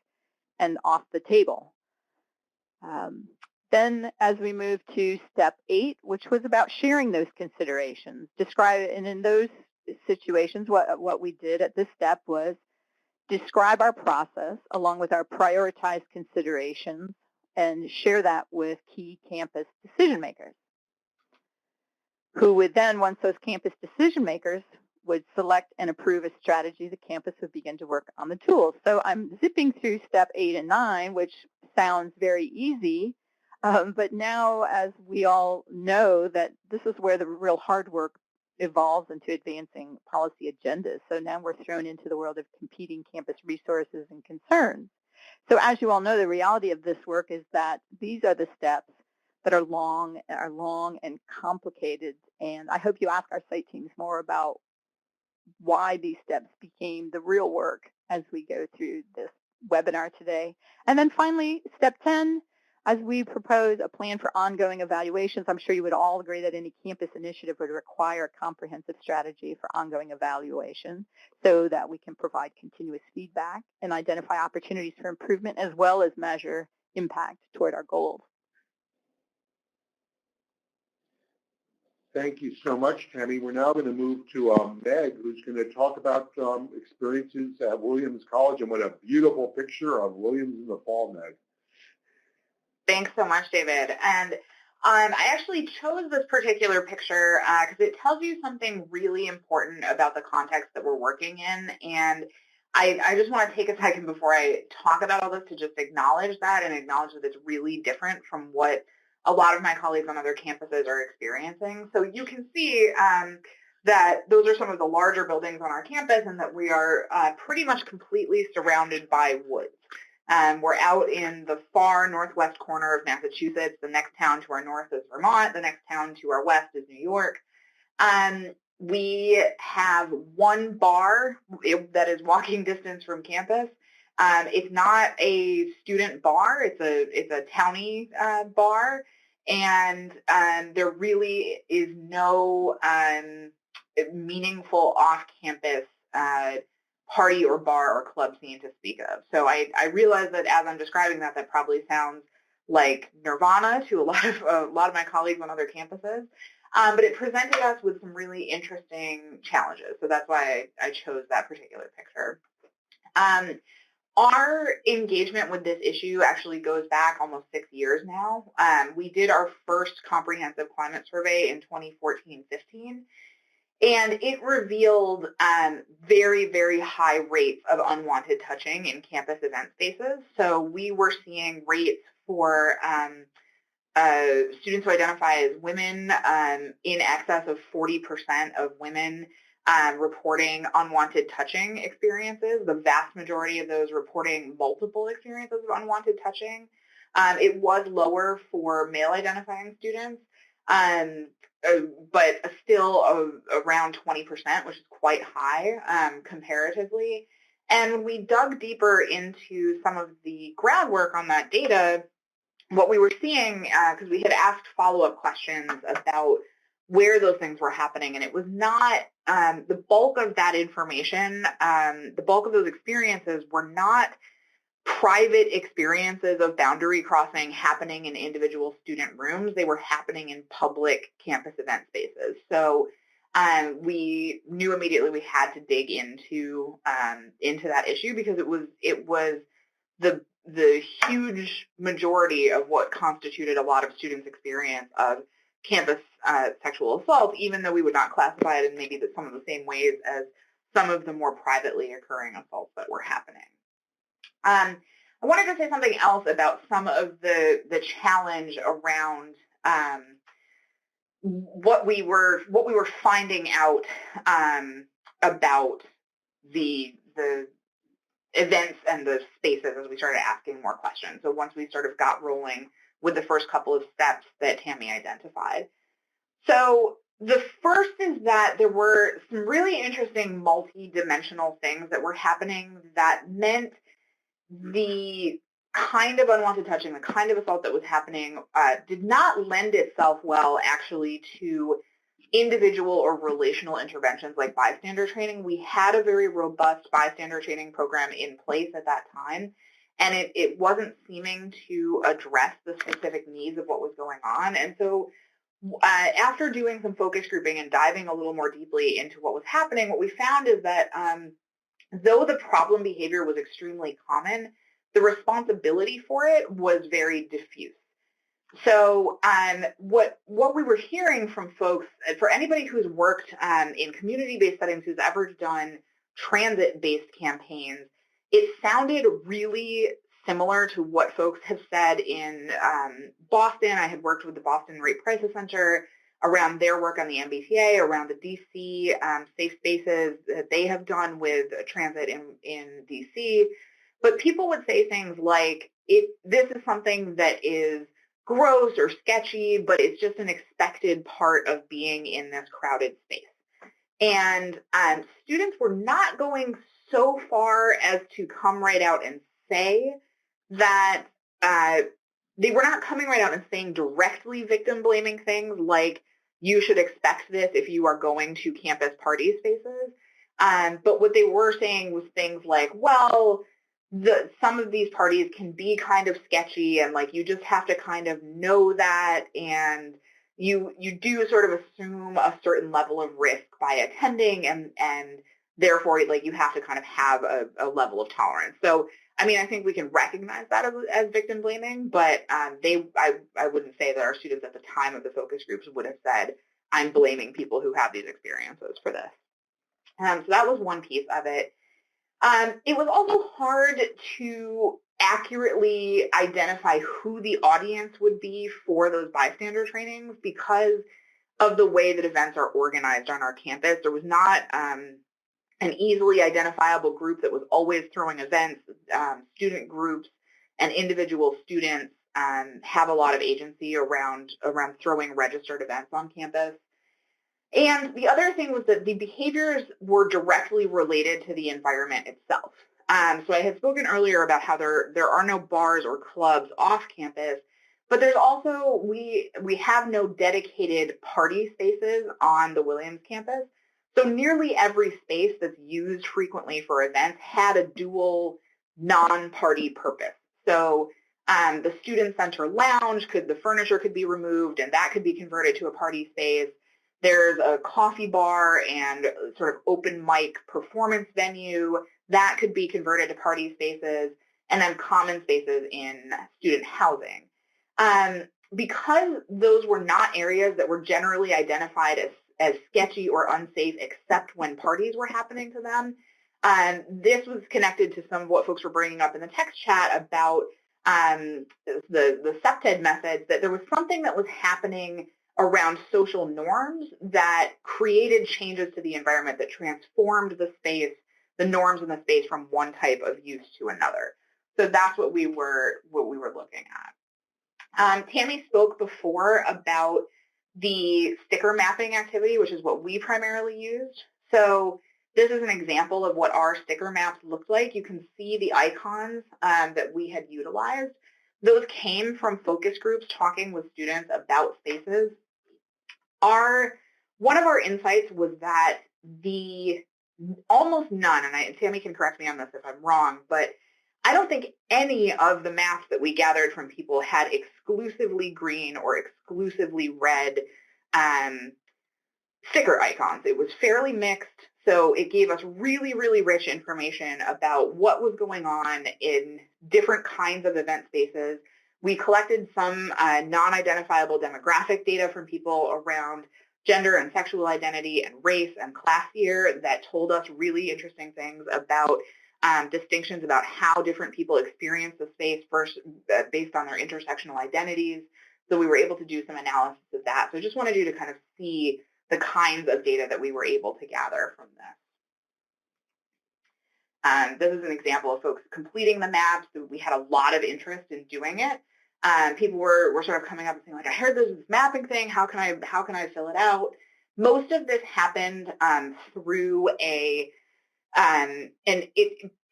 and off the table. Then as we move to step 8, which was about sharing those considerations, and in those situations, what we did at this step was describe our process along with our prioritized considerations and share that with key campus decision makers, who would then, once those campus decision makers would select and approve a strategy, the campus would begin to work on the tools. So I'm zipping through step 8 and 9, which sounds very easy, but now, as we all know, that this is where the real hard work evolves into advancing policy agendas. So now we're thrown into the world of competing campus resources and concerns. So as you all know, the reality of this work is that these are the steps that are long and complicated. And I hope you ask our site teams more about why these steps became the real work as we go through this webinar today. And then finally, step 10, as we propose a plan for ongoing evaluations. I'm sure you would all agree that any campus initiative would require a comprehensive strategy for ongoing evaluation so that we can provide continuous feedback and identify opportunities for improvement as well as measure impact toward our goals. Thank you so much, Tammy. We're now going to move to Meg, who's going to talk about experiences at Williams College. And what a beautiful picture of Williams in the fall, Meg. Thanks so much, David. And I actually chose this particular picture because it tells you something really important about the context that we're working in. And I just want to take a second before I talk about all this to just acknowledge that and acknowledge that it's really different from what a lot of my colleagues on other campuses are experiencing. So you can see that those are some of the larger buildings on our campus and that we are pretty much completely surrounded by woods. We're out in the far northwest corner of Massachusetts. The next town to our north is Vermont. The next town to our west is New York. We have one bar that is walking distance from campus. It's not a student bar. It's a townie bar, and there really is no meaningful off-campus party or bar or club scene to speak of. So I realize that as I'm describing that, that probably sounds like nirvana to a lot of my colleagues on other campuses, but it presented us with some really interesting challenges. So that's why I chose that particular picture. Our engagement with this issue actually goes back almost 6 years now. We did our first comprehensive climate survey in 2014-15, and it revealed very, very high rates of unwanted touching in campus event spaces. So we were seeing rates for students who identify as women in excess of 40% of women reporting unwanted touching experiences, the vast majority of those reporting multiple experiences of unwanted touching. It was lower for male identifying students, but still around 20%, which is quite high comparatively. And when we dug deeper into some of the groundwork on that data, what we were seeing, because we had asked follow-up questions about where those things were happening, and it was not the bulk of that information, the bulk of those experiences were not private experiences of boundary crossing happening in individual student rooms. They were happening in public campus event spaces. So we knew immediately we had to dig into that issue, because it was the huge majority of what constituted a lot of students' experience of campus sexual assault, even though we would not classify it in maybe some of the same ways as some of the more privately occurring assaults that were happening. I wanted to say something else about some of the challenge around what we were finding out about the events and the spaces as we started asking more questions. So once we sort of got rolling with the first couple of steps that Tammy identified. So the first is that there were some really interesting multi-dimensional things that were happening that meant the kind of unwanted touching, the kind of assault that was happening did not lend itself well actually to individual or relational interventions like bystander training. We had a very robust bystander training program in place at that time, and it wasn't seeming to address the specific needs of what was going on. And so after doing some focus grouping and diving a little more deeply into what was happening, what we found is that though the problem behavior was extremely common, the responsibility for it was very diffuse. So what we were hearing from folks, for anybody who's worked in community-based settings, who's ever done transit-based campaigns, it sounded really similar to what folks have said in Boston. I had worked with the Boston Rape Crisis Center around their work on the MBTA, around the DC safe spaces that they have done with transit in DC. But people would say things like, this is something that is gross or sketchy, but it's just an expected part of being in this crowded space. And students were not going so far as to come right out and say that they were not coming right out and saying directly victim-blaming things like, you should expect this if you are going to campus party spaces. But what they were saying was things like, well, some of these parties can be kind of sketchy, and like you just have to kind of know that, and you do sort of assume a certain level of risk by attending, and therefore like you have to kind of have a level of tolerance. So I mean, I think we can recognize that as victim blaming, but I wouldn't say that our students at the time of the focus groups would have said, I'm blaming people who have these experiences for this. So that was one piece of it. It was also hard to accurately identify who the audience would be for those bystander trainings because of the way that events are organized on our campus. There was not an easily identifiable group that was always throwing events. Student groups and individual students have a lot of agency around throwing registered events on campus. And the other thing was that the behaviors were directly related to the environment itself. So I had spoken earlier about how there are no bars or clubs off campus, but there's also, we have no dedicated party spaces on the Williams campus. So nearly every space that's used frequently for events had a dual non-party purpose. So the student center lounge, the furniture could be removed and that could be converted to a party space. There's a coffee bar and sort of open mic performance venue that could be converted to party spaces, and then common spaces in student housing. Because those were not areas that were generally identified as sketchy or unsafe except when parties were happening to them, this was connected to some of what folks were bringing up in the text chat about the SEPTED methods, that there was something that was happening around social norms that created changes to the environment that transformed the space, the norms in the space, from one type of use to another. So that's what we were looking at. Tammy spoke before about the sticker mapping activity, which is what we primarily used. So this is an example of what our sticker maps looked like. You can see the icons that we had utilized. Those came from focus groups talking with students about spaces. One of our insights was that almost none, and Tammy can correct me on this if I'm wrong, but I don't think any of the maps that we gathered from people had exclusively green or exclusively red sticker icons. It was fairly mixed, so it gave us really, really rich information about what was going on in different kinds of event spaces. We collected some non-identifiable demographic data from people around gender and sexual identity and race and class year that told us really interesting things about distinctions about how different people experience the space based on their intersectional identities. So we were able to do some analysis of that. So I just wanted you to kind of see the kinds of data that we were able to gather from this. This is an example of folks completing the maps. We had a lot of interest in doing it. People were sort of coming up and saying, like, I heard there's this mapping thing. How can I fill it out? Most of this happened through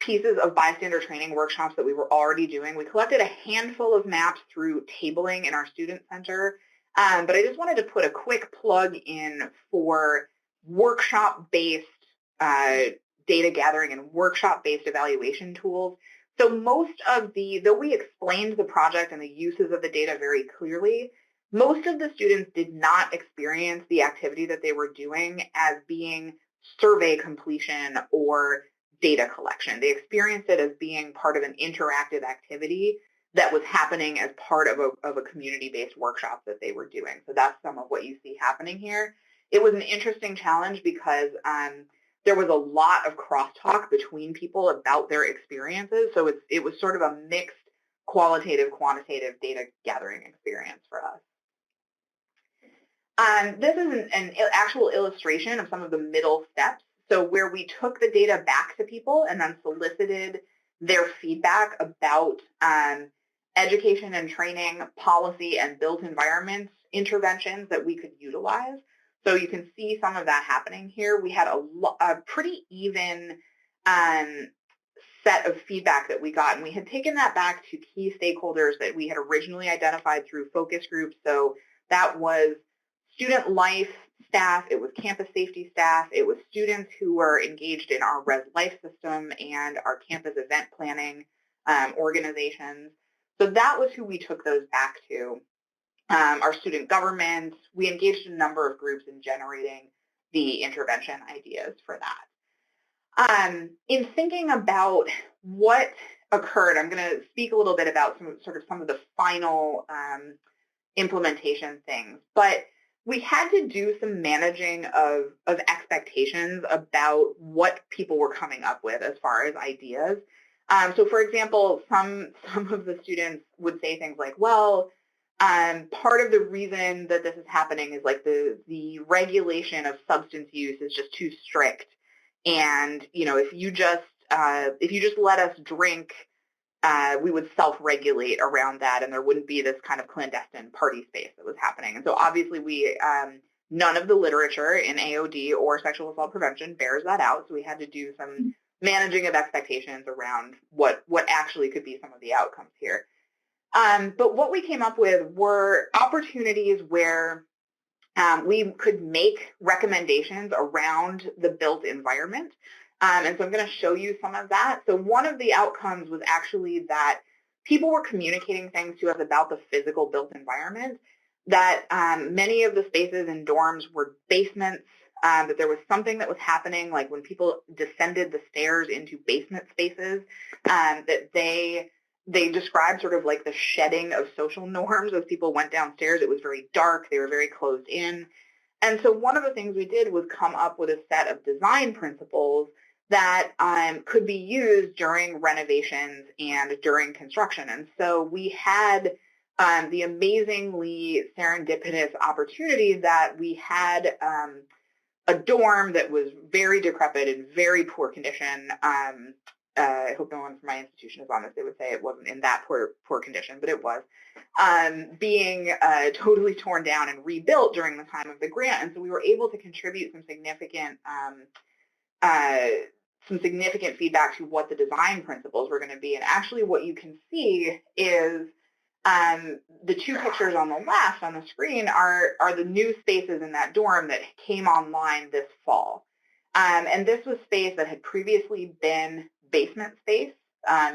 pieces of bystander training workshops that we were already doing. We collected a handful of maps through tabling in our student center, but I just wanted to put a quick plug in for workshop-based data gathering and workshop-based evaluation tools. So most of though we explained the project and the uses of the data very clearly, most of the students did not experience the activity that they were doing as being survey completion or data collection. They experienced it as being part of an interactive activity that was happening as part of a community-based workshop that they were doing. So that's some of what you see happening here. It was an interesting challenge because there was a lot of crosstalk between people about their experiences. So it was sort of a mixed qualitative, quantitative data gathering experience for us. This is an actual illustration of some of the middle steps. So where we took the data back to people and then solicited their feedback about education and training, policy, and built environments interventions that we could utilize. So you can see some of that happening here. We had a pretty even set of feedback that we got, and we had taken that back to key stakeholders that we had originally identified through focus groups. So that was student life staff, it was campus safety staff, it was students who were engaged in our Res Life system and our campus event planning organizations. So that was who we took those back to. Our student government, we engaged a number of groups in generating the intervention ideas for that. In thinking about what occurred, I'm going to speak a little bit about some of the final implementation things, but we had to do some managing of expectations about what people were coming up with as far as ideas. So for example, some of the students would say things like, well, part of the reason that this is happening is like the regulation of substance use is just too strict. And, you know, if you just let us drink, we would self-regulate around that, and there wouldn't be this kind of clandestine party space that was happening. And so obviously none of the literature in AOD or sexual assault prevention bears that out, so we had to do some managing of expectations around what actually could be some of the outcomes here. But what we came up with were opportunities where we could make recommendations around the built environment. And so I'm going to show you some of that. So one of the outcomes was actually that people were communicating things to us about the physical built environment, that many of the spaces in dorms were basements, that there was something that was happening, like when people descended the stairs into basement spaces, that they described sort of like the shedding of social norms as people went downstairs. It was very dark. They were very closed in. And so one of the things we did was come up with a set of design principles that could be used during renovations and during construction. And so we had the amazingly serendipitous opportunity that we had a dorm that was very decrepit and very poor condition. I hope no one from my institution is on this. They would say it wasn't in that poor condition, but it was, being totally torn down and rebuilt during the time of the grant. And so we were able to contribute some significant feedback to what the design principles were going to be. And actually what you can see is the two pictures on the left on the screen are the new spaces in that dorm that came online this fall. And this was space that had previously been basement space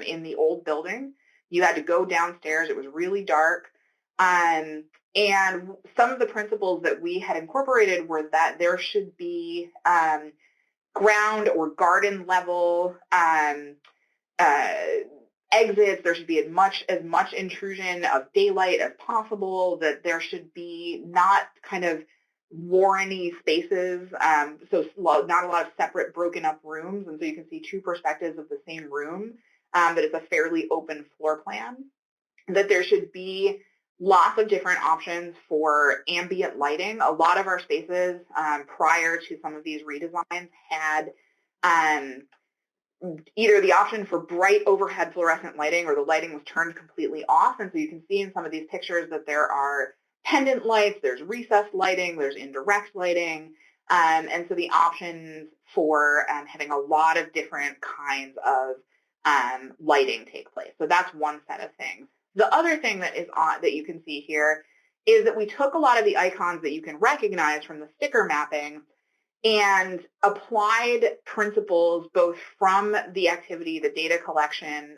in the old building. You had to go downstairs. It was really dark. And some of the principles that we had incorporated were that there should be ground or garden level exits. There should be as much intrusion of daylight as possible, that there should be not kind of Warren-y spaces, so not a lot of separate broken up rooms, and so you can see two perspectives of the same room, but it's a fairly open floor plan, that there should be lots of different options for ambient lighting. A lot of our spaces prior to some of these redesigns had either the option for bright overhead fluorescent lighting, or the lighting was turned completely off. And so you can see in some of these pictures that there are pendant lights, there's recessed lighting, there's indirect lighting. And so the options for having a lot of different kinds of lighting take place. So that's one set of things. The other thing that is that you can see here is that we took a lot of the icons that you can recognize from the sticker mapping and applied principles both from the activity, the data collection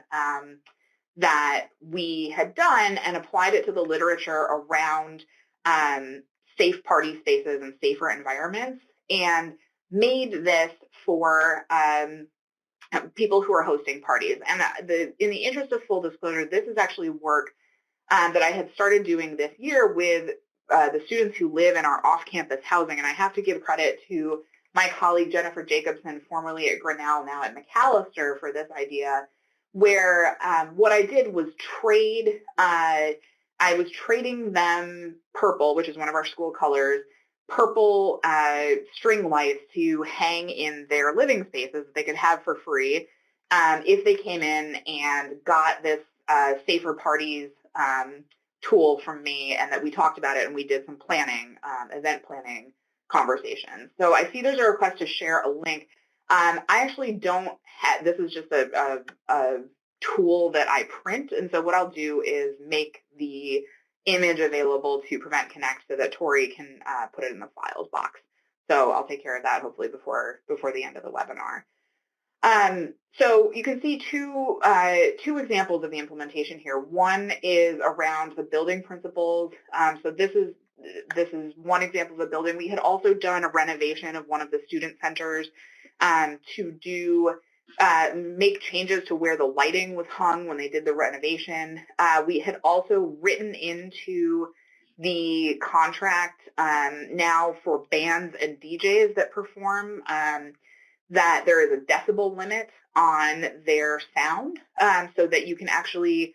that we had done, and applied it to the literature around safe party spaces and safer environments, and made this for people who are hosting parties. And in the interest of full disclosure, this is actually work that I had started doing this year with the students who live in our off-campus housing. And I have to give credit to my colleague Jennifer Jacobson, formerly at Grinnell, now at McAllister, for this idea, where what I did was trade, I was trading them purple, which is one of our school colors, purple string lights to hang in their living spaces that they could have for free if they came in and got this Safer Parties tool from me, and that we talked about it and we did some planning, event planning conversations. So I see there's a request to share a link. I actually don't have, this is just a tool that I print, and so what I'll do is make the image available to Prevent Connect so that Tori can put it in the files box. So I'll take care of that hopefully before the end of the webinar. So you can see two examples of the implementation here. One is around the building principles. So this is one example of a building. We had also done a renovation of one of the student centers to make changes to where the lighting was hung when they did the renovation. We had also written into the contract now for bands and DJs that perform that there is a decibel limit on their sound, so that you can actually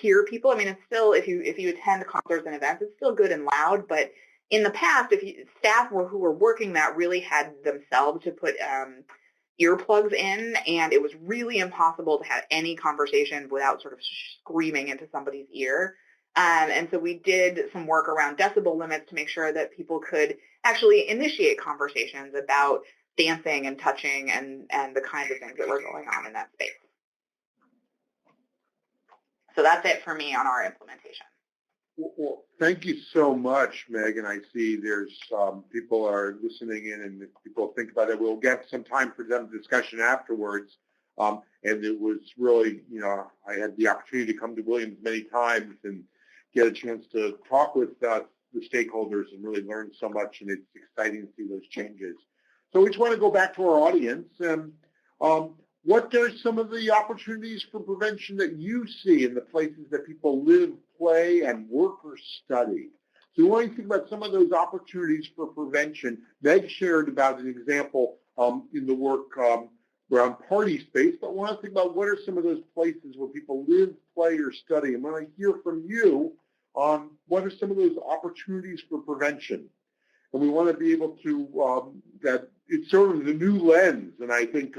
hear people. I mean, it's still, if you attend concerts and events, it's still good and loud, but in the past, staff who were working that really had themselves to put earplugs in, and it was really impossible to have any conversation without sort of screaming into somebody's ear. And so we did some work around decibel limits to make sure that people could actually initiate conversations about dancing and touching and the kinds of things that were going on in that space. So that's it for me on our implementation. Well, thank you so much, Meg. And I see there's people are listening in, and people think about it. We'll get some time for them discussion afterwards. And it was really, I had the opportunity to come to Williams many times and get a chance to talk with the stakeholders and really learn so much. And it's exciting to see those changes. So we just want to go back to our audience and what are some of the opportunities for prevention that you see in the places that people live, play, and work or study? So we want to think about some of those opportunities for prevention. Meg shared about an example in the work around party space, but we want to think about what are some of those places where people live, play, or study. And when I hear from you on what are some of those opportunities for prevention. And we want to be able to, that it's sort of the new lens, and I think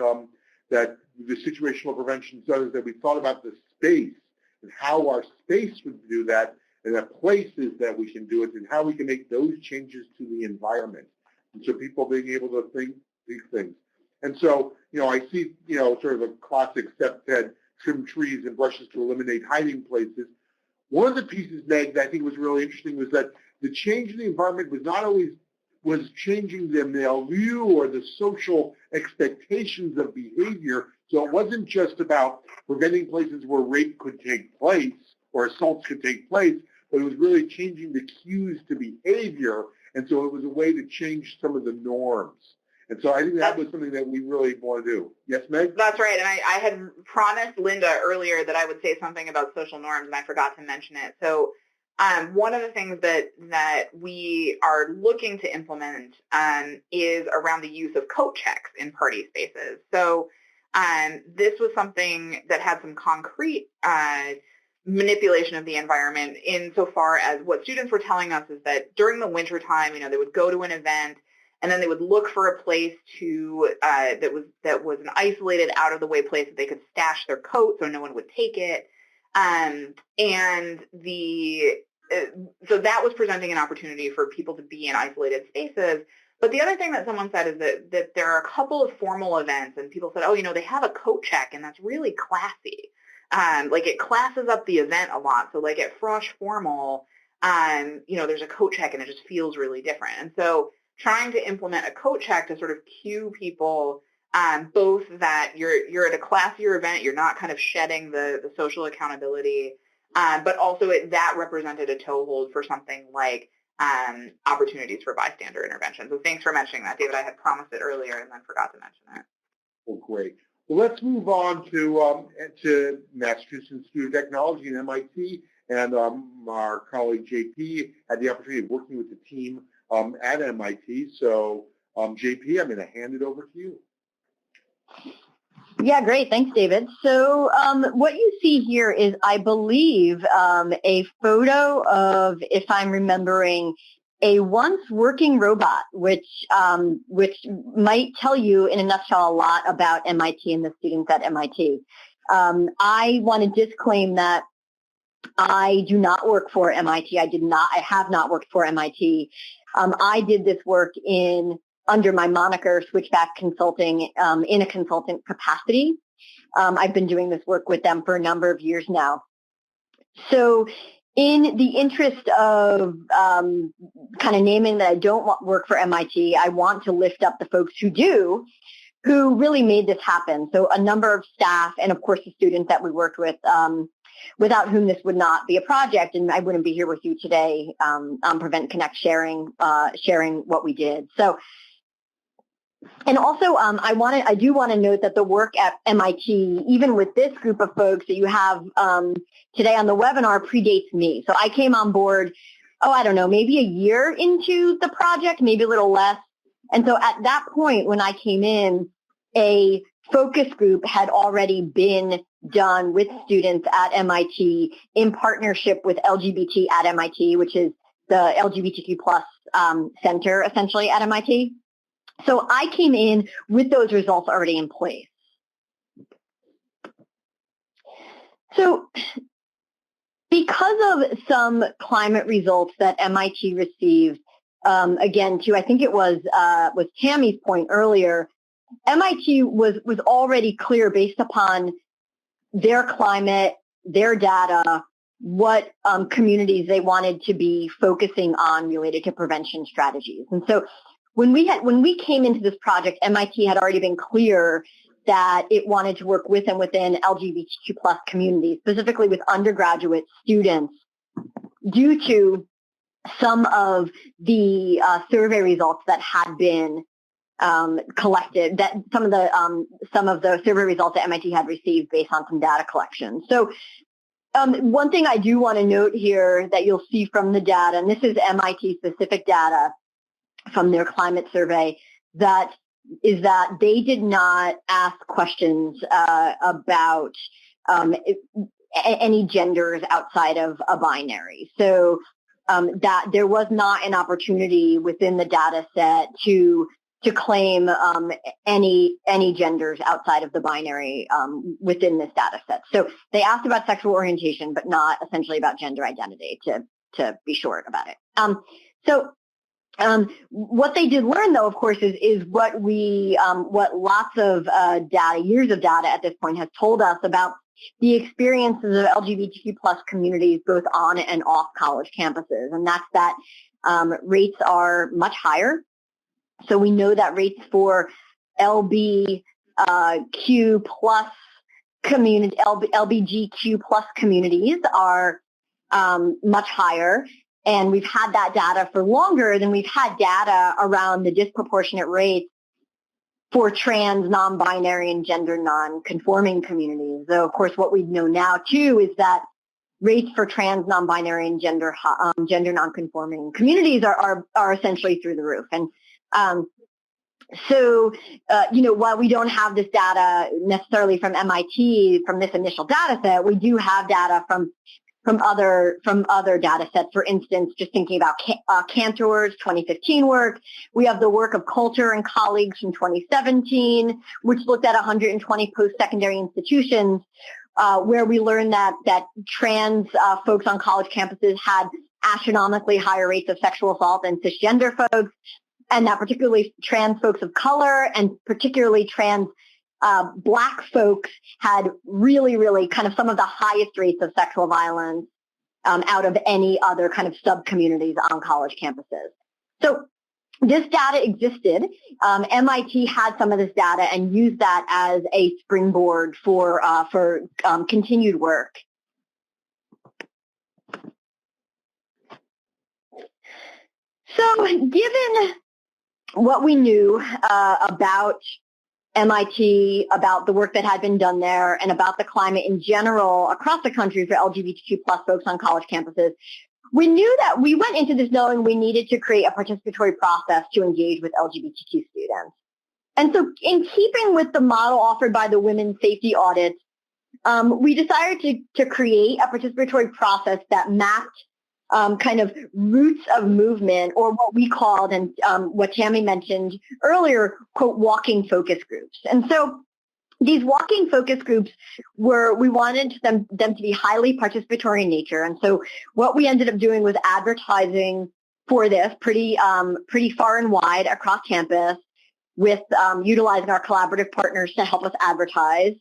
that the situational prevention does that we thought about the space and how our space would do that and the places that we can do it and how we can make those changes to the environment. And so people being able to think these things. And so, I see, sort of a classic step said, trim trees and brushes to eliminate hiding places. One of the pieces, Meg, that I think was really interesting was that the change in the environment was not always was changing the milieu or the social expectations of behavior. So it wasn't just about preventing places where rape could take place or assaults could take place, but it was really changing the cues to behavior. And so it was a way to change some of the norms. And so I think that was something that we really want to do. Yes, Meg? That's right. And I had promised Linda earlier that I would say something about social norms, and I forgot to mention it. So one of the things that we are looking to implement is around the use of coat checks in party spaces. So this was something that had some concrete manipulation of the environment insofar as what students were telling us is that during the winter time, they would go to an event and then they would look for a place to that was an isolated, out of the way place that they could stash their coat so no one would take it. So that was presenting an opportunity for people to be in isolated spaces. But the other thing that someone said is that there are a couple of formal events, and people said, they have a coat check, and that's really classy. Like it classes up the event a lot. So like at Frosh Formal, there's a coat check, and it just feels really different. And so trying to implement a coat check to sort of cue people both that you're at a classier event, you're not kind of shedding the social accountability, but also that represented a toehold for something like opportunities for bystander intervention. So thanks for mentioning that, David. I had promised it earlier and then forgot to mention it. Well, great. Well, let's move on to Massachusetts Institute of Technology and MIT. And our colleague JP had the opportunity of working with the team at MIT. So JP, I'm going to hand it over to you. Yeah, great. Thanks, David. So what you see here is, I believe, a photo of, if I'm remembering, a once working robot, which might tell you in a nutshell a lot about MIT and the students at MIT. I want to disclaim that I do not work for MIT. I have not worked for MIT. I did this work under my moniker Switchback Consulting in a consultant capacity. I've been doing this work with them for a number of years now. So in the interest of kind of naming that I don't work for MIT, I want to lift up the folks who do, who really made this happen. So a number of staff and, of course, the students that we worked with, without whom this would not be a project, and I wouldn't be here with you today on Prevent Connect sharing what we did. So, and also I do want to note that the work at MIT, even with this group of folks that you have today on the webinar, predates me. So I came on board, I don't know, maybe a year into the project, maybe a little less. And so at that point, when I came in, a focus group had already been done with students at MIT in partnership with LGBT at MIT, which is the LGBTQ plus center essentially at MIT. So I came in with those results already in place. So because of some climate results that MIT received, again, I think it was Tammy's point earlier, MIT was already clear based upon their climate, their data, what communities they wanted to be focusing on related to prevention strategies. And so when we came into this project, MIT had already been clear that it wanted to work with and within LGBTQ plus communities, specifically with undergraduate students, due to some of the survey results that had been collected, that some of the survey results that MIT had received based on some data collection. So one thing I do want to note here that you'll see from the data, and this is MIT specific data from their climate survey, that they did not ask questions about any genders outside of a binary. So that there was not an opportunity within the data set to claim any genders outside of the binary within this data set. So they asked about sexual orientation, but not essentially about gender identity, to be short about it. What they did learn, though, of course, is what lots of data, years of data at this point, has told us about the experiences of LGBTQ plus communities both on and off college campuses, and that's that rates are much higher. So we know that rates for LBGQ plus communities are much higher. And we've had that data for longer than we've had data around the disproportionate rates for trans, non-binary, and gender non-conforming communities. So, of course, what we know now, too, is that rates for trans, non-binary, and gender non-conforming communities are essentially through the roof. And while we don't have this data necessarily from MIT, from this initial data set, we do have data from other data sets. For instance, just thinking about Cantor's 2015 work, we have the work of Coulter and colleagues from 2017, which looked at 120 post-secondary institutions, where we learned that trans folks on college campuses had astronomically higher rates of sexual assault than cisgender folks, and that particularly trans folks of color and particularly trans Black folks had really, really kind of some of the highest rates of sexual violence out of any other kind of sub-communities on college campuses. So this data existed. MIT had some of this data and used that as a springboard for continued work. So given what we knew about MIT, about the work that had been done there, and about the climate in general across the country for LGBTQ plus folks on college campuses, we knew that we went into this knowing we needed to create a participatory process to engage with LGBTQ students. And so in keeping with the model offered by the women's safety audits, we decided to create a participatory process that mapped kind of roots of movement, or what we called, and what Tammy mentioned earlier, quote, walking focus groups. And so these walking focus groups we wanted them to be highly participatory in nature. And so what we ended up doing was advertising for this pretty far and wide across campus, with utilizing our collaborative partners to help us advertise.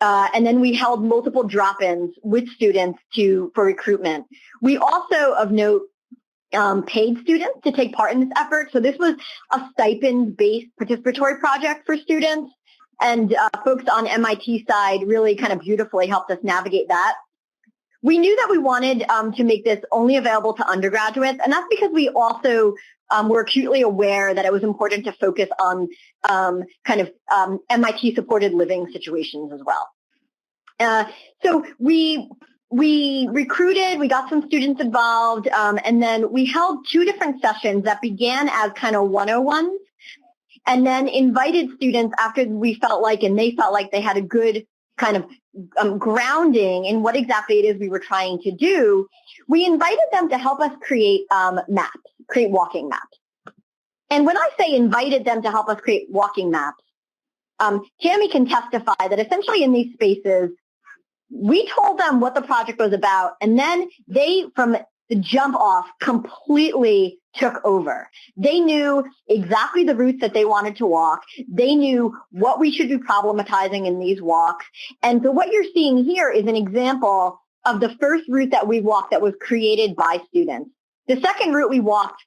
And then we held multiple drop-ins with students for recruitment. We also, of note, paid students to take part in this effort. So this was a stipend-based participatory project for students, and folks on MIT side really kind of beautifully helped us navigate that. We knew that we wanted to make this only available to undergraduates, and that's because we also were acutely aware that it was important to focus on MIT-supported living situations as well. So we recruited, we got some students involved, and then we held 2 different sessions that began as kind of 101s, and then invited students after we felt like, and they felt like they had a good kind of grounding in what exactly it is we were trying to do. We invited them to help us create maps, create walking maps. And when I say invited them to help us create walking maps, Tammy can testify that essentially in these spaces, we told them what the project was about, and then they, from the jump off, completely took over. They knew exactly the routes that they wanted to walk. They knew what we should be problematizing in these walks. And so what you're seeing here is an example of the first route that we walked that was created by students. The second route we walked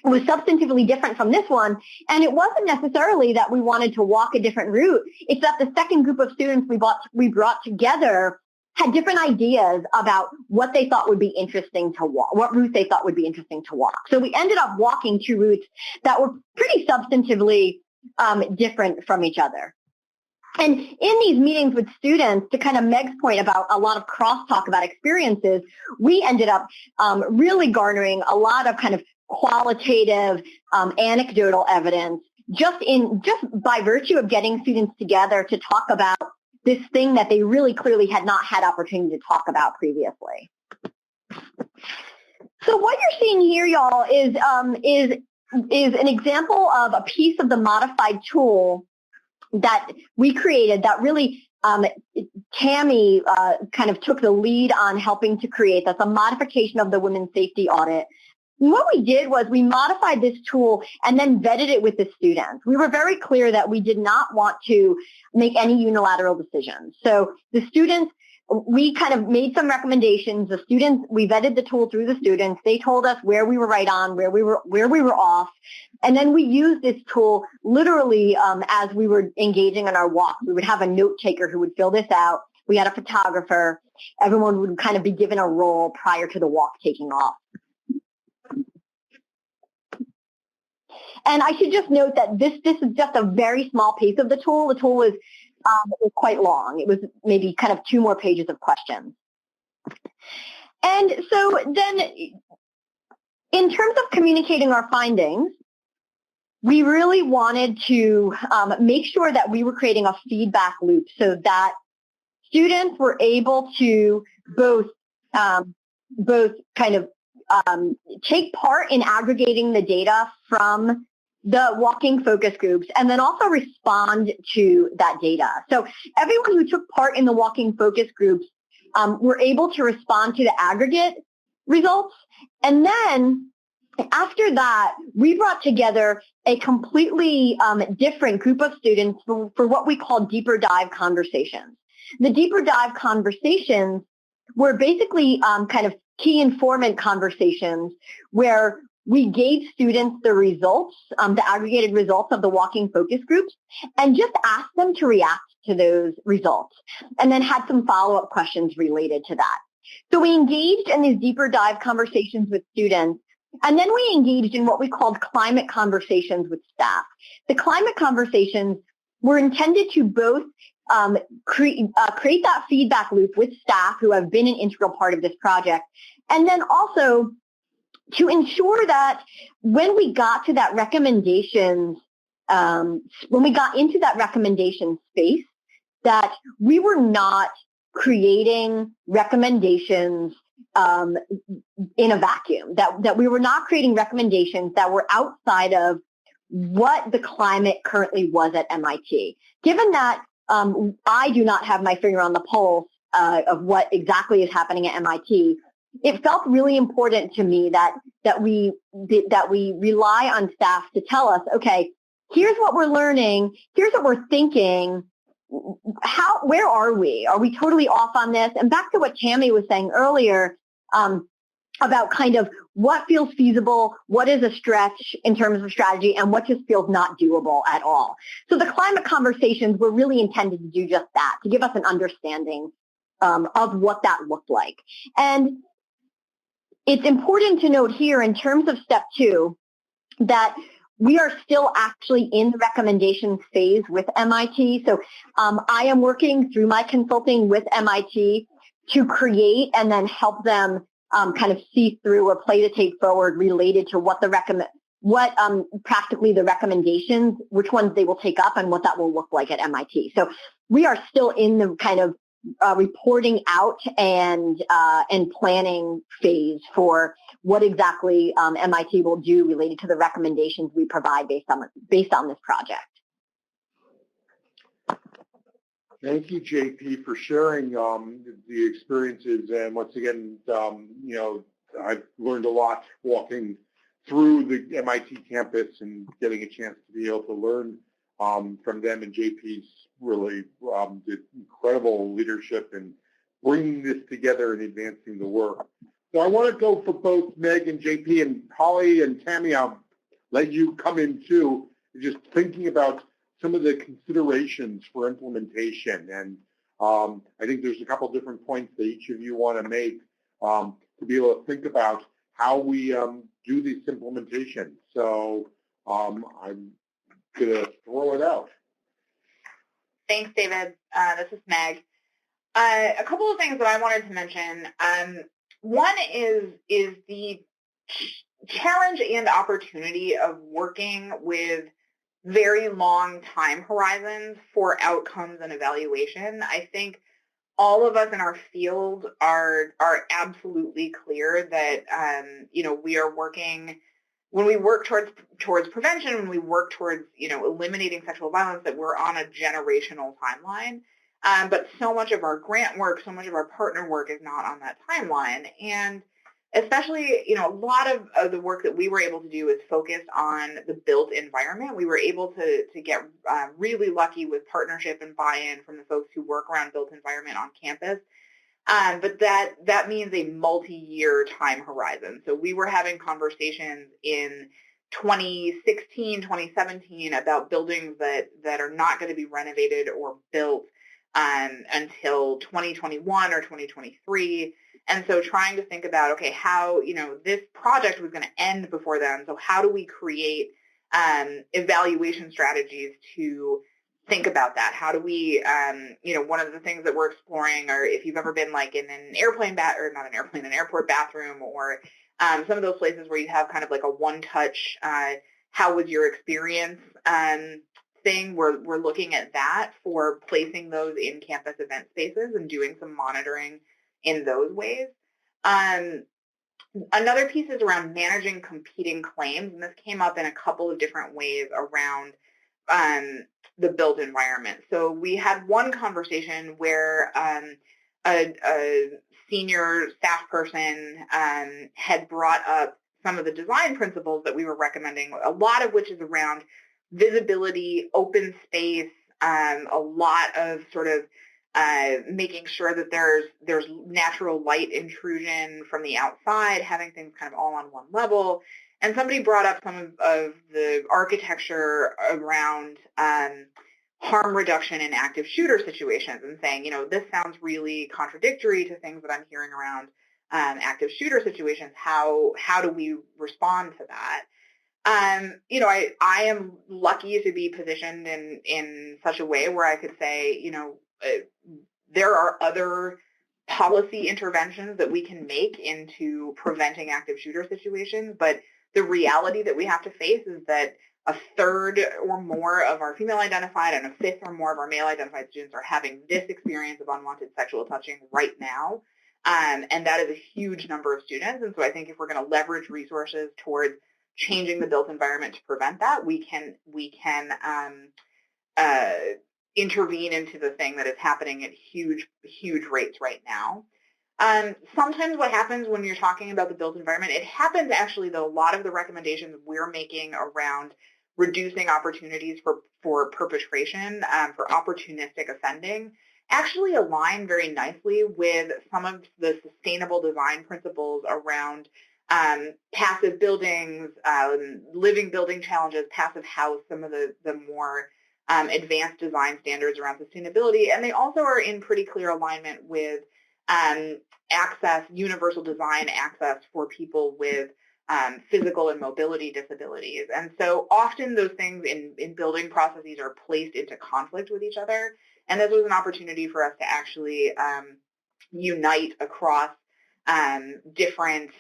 was substantively different from this one, and it wasn't necessarily that we wanted to walk a different route. It's that the second group of students we brought together had different ideas about what they thought would be interesting to walk, what route they thought would be interesting to walk. So we ended up walking 2 routes that were pretty substantively different from each other. And in these meetings with students, to kind of Meg's point about a lot of crosstalk about experiences, we ended up really garnering a lot of kind of qualitative, anecdotal evidence just by virtue of getting students together to talk about this thing that they really clearly had not had opportunity to talk about previously. So what you're seeing here, y'all, is an example of a piece of the modified tool that we created that really Tammy kind of took the lead on helping to create. That's a modification of the Women's Safety Audit. And what we did was we modified this tool and then vetted it with the students. We were very clear that we did not want to make any unilateral decisions. So the students, we kind of made some recommendations. The students, we vetted the tool through the students. They told us where we were right on, where we were off. And then we used this tool literally as we were engaging in our walk. We would have a note taker who would fill this out. We had a photographer. Everyone would kind of be given a role prior to the walk taking off. And I should just note that this is just a very small piece of the tool. The tool was quite long. It was maybe kind of 2 more pages of questions. And so then in terms of communicating our findings, we really wanted to make sure that we were creating a feedback loop so that students were able to both kind of take part in aggregating the data from the walking focus groups and then also respond to that data. So everyone who took part in the walking focus groups were able to respond to the aggregate results. And then after that, we brought together a completely different group of students for what we call deeper dive conversations. The deeper dive conversations were basically kind of key informant conversations where we gave students the results, the aggregated results of the walking focus groups, and just asked them to react to those results, and then had some follow-up questions related to that. So we engaged in these deeper dive conversations with students, and then we engaged in what we called climate conversations with staff. The climate conversations were intended to both create that feedback loop with staff who have been an integral part of this project, and then also to ensure that when we got to that recommendations, when we got into that recommendation space, that we were not creating recommendations in a vacuum, that we were not creating recommendations that were outside of what the climate currently was at MIT. Given that I do not have my finger on the pulse of what exactly is happening at MIT, it felt really important to me that we rely on staff to tell us, okay, here's what we're learning, here's what we're thinking, where are we? Are we totally off on this? And back to what Tammy was saying earlier about kind of what feels feasible, what is a stretch in terms of strategy, and what just feels not doable at all. So the climate conversations were really intended to do just that, to give us an understanding of what that looked like. And it's important to note here in terms of step 2 that we are still actually in the recommendations phase with MIT. So I am working through my consulting with MIT to create and then help them kind of see through or play the tape forward related to what practically the recommendations, which ones they will take up and what that will look like at MIT. So we are still in the kind of reporting out and planning phase for what exactly MIT will do related to the recommendations we provide based on this project. Thank you, JP, for sharing the experiences. And once again, I've learned a lot walking through the MIT campus and getting a chance to be able to learn from them, and JP's really did incredible leadership and bringing this together and advancing the work. So I want to go for both Meg and JP, and Holly and Tammy, I'll let you come in too, just thinking about some of the considerations for implementation. And I think there's a couple different points that each of you want to make to be able to think about how we do this implementation. So I'm going to throw it out. Thanks, David. This is Meg. A couple of things that I wanted to mention. One is the challenge and opportunity of working with very long time horizons for outcomes and evaluation. I think all of us in our field are absolutely clear that we are working, when we work towards prevention, when we work towards eliminating sexual violence, that we're on a generational timeline. But so much of our grant work, so much of our partner work is not on that timeline. And especially, a lot of the work that we were able to do is focused on the built environment. We were able to get really lucky with partnership and buy-in from the folks who work around built environment on campus. But that means a multi-year time horizon. So we were having conversations in 2016, 2017 about buildings that are not going to be renovated or built until 2021 or 2023. And so trying to think about, okay, how, this project was going to end before then. So how do we create evaluation strategies to think about that? How do we, one of the things that we're exploring, or if you've ever been like in an airplane an airport bathroom, or some of those places where you have kind of like a one-touch, how was your experience thing, we're looking at that for placing those in campus event spaces and doing some monitoring in those ways. Another piece is around managing competing claims, and this came up in a couple of different ways around the built environment. So we had one conversation where a senior staff person had brought up some of the design principles that we were recommending, a lot of which is around visibility, open space, a lot of sort of making sure that there's natural light intrusion from the outside, having things kind of all on one level. And somebody brought up some of the architecture around harm reduction in active shooter situations and saying, this sounds really contradictory to things that I'm hearing around active shooter situations. How do we respond to that? I am lucky to be positioned in such a way where I could say, there are other policy interventions that we can make into preventing active shooter situations, but the reality that we have to face is that a third or more of our female identified and a fifth or more of our male identified students are having this experience of unwanted sexual touching right now. And that is a huge number of students. And so I think if we're going to leverage resources towards changing the built environment to prevent that, we can intervene into the thing that is happening at huge rates right now. Sometimes what happens when you're talking about the built environment, it happens actually that a lot of the recommendations we're making around reducing opportunities for perpetration, for opportunistic offending, actually align very nicely with some of the sustainable design principles around passive buildings, living building challenges, passive house, some of the more advanced design standards around sustainability. And they also are in pretty clear alignment with access, universal design access for people with physical and mobility disabilities. And so often those things in building processes are placed into conflict with each other. And this was an opportunity for us to actually unite across different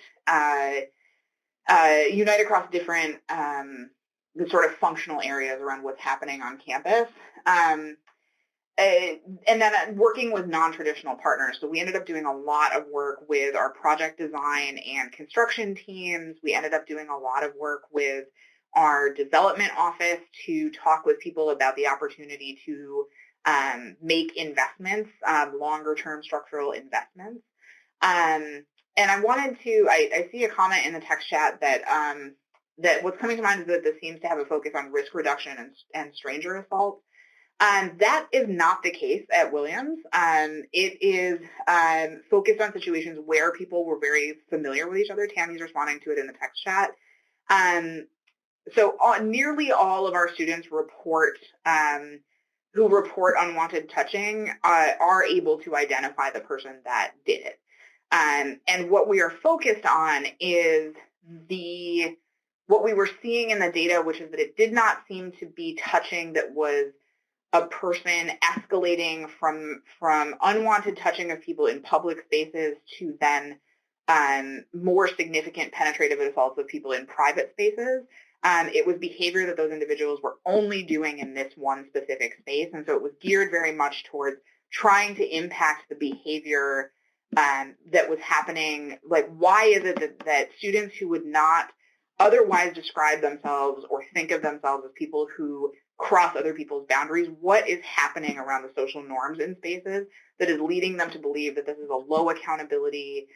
the sort of functional areas around what's happening on campus. And then working with non-traditional partners. So we ended up doing a lot of work with our project design and construction teams. We ended up doing a lot of work with our development office to talk with people about the opportunity to make investments, longer-term structural investments. And I wanted to, I see a comment in the text chat that that what's coming to mind is that this seems to have a focus on risk reduction and stranger assault. That is not the case at Williams. It is focused on situations where people were very familiar with each other. Tammy's responding to it in the text chat. So nearly all of our students report who report unwanted touching are able to identify the person that did it. And what we are focused on is what we were seeing in the data, which is that it did not seem to be touching that was a person escalating from unwanted touching of people in public spaces to then more significant penetrative assaults of people in private spaces. It was behavior that those individuals were only doing in this one specific space, and so it was geared very much towards trying to impact the behavior that was happening. Like, why is it that students who would not otherwise describe themselves or think of themselves as people who cross other people's boundaries, what is happening around the social norms in spaces that is leading them to believe that this is a low accountability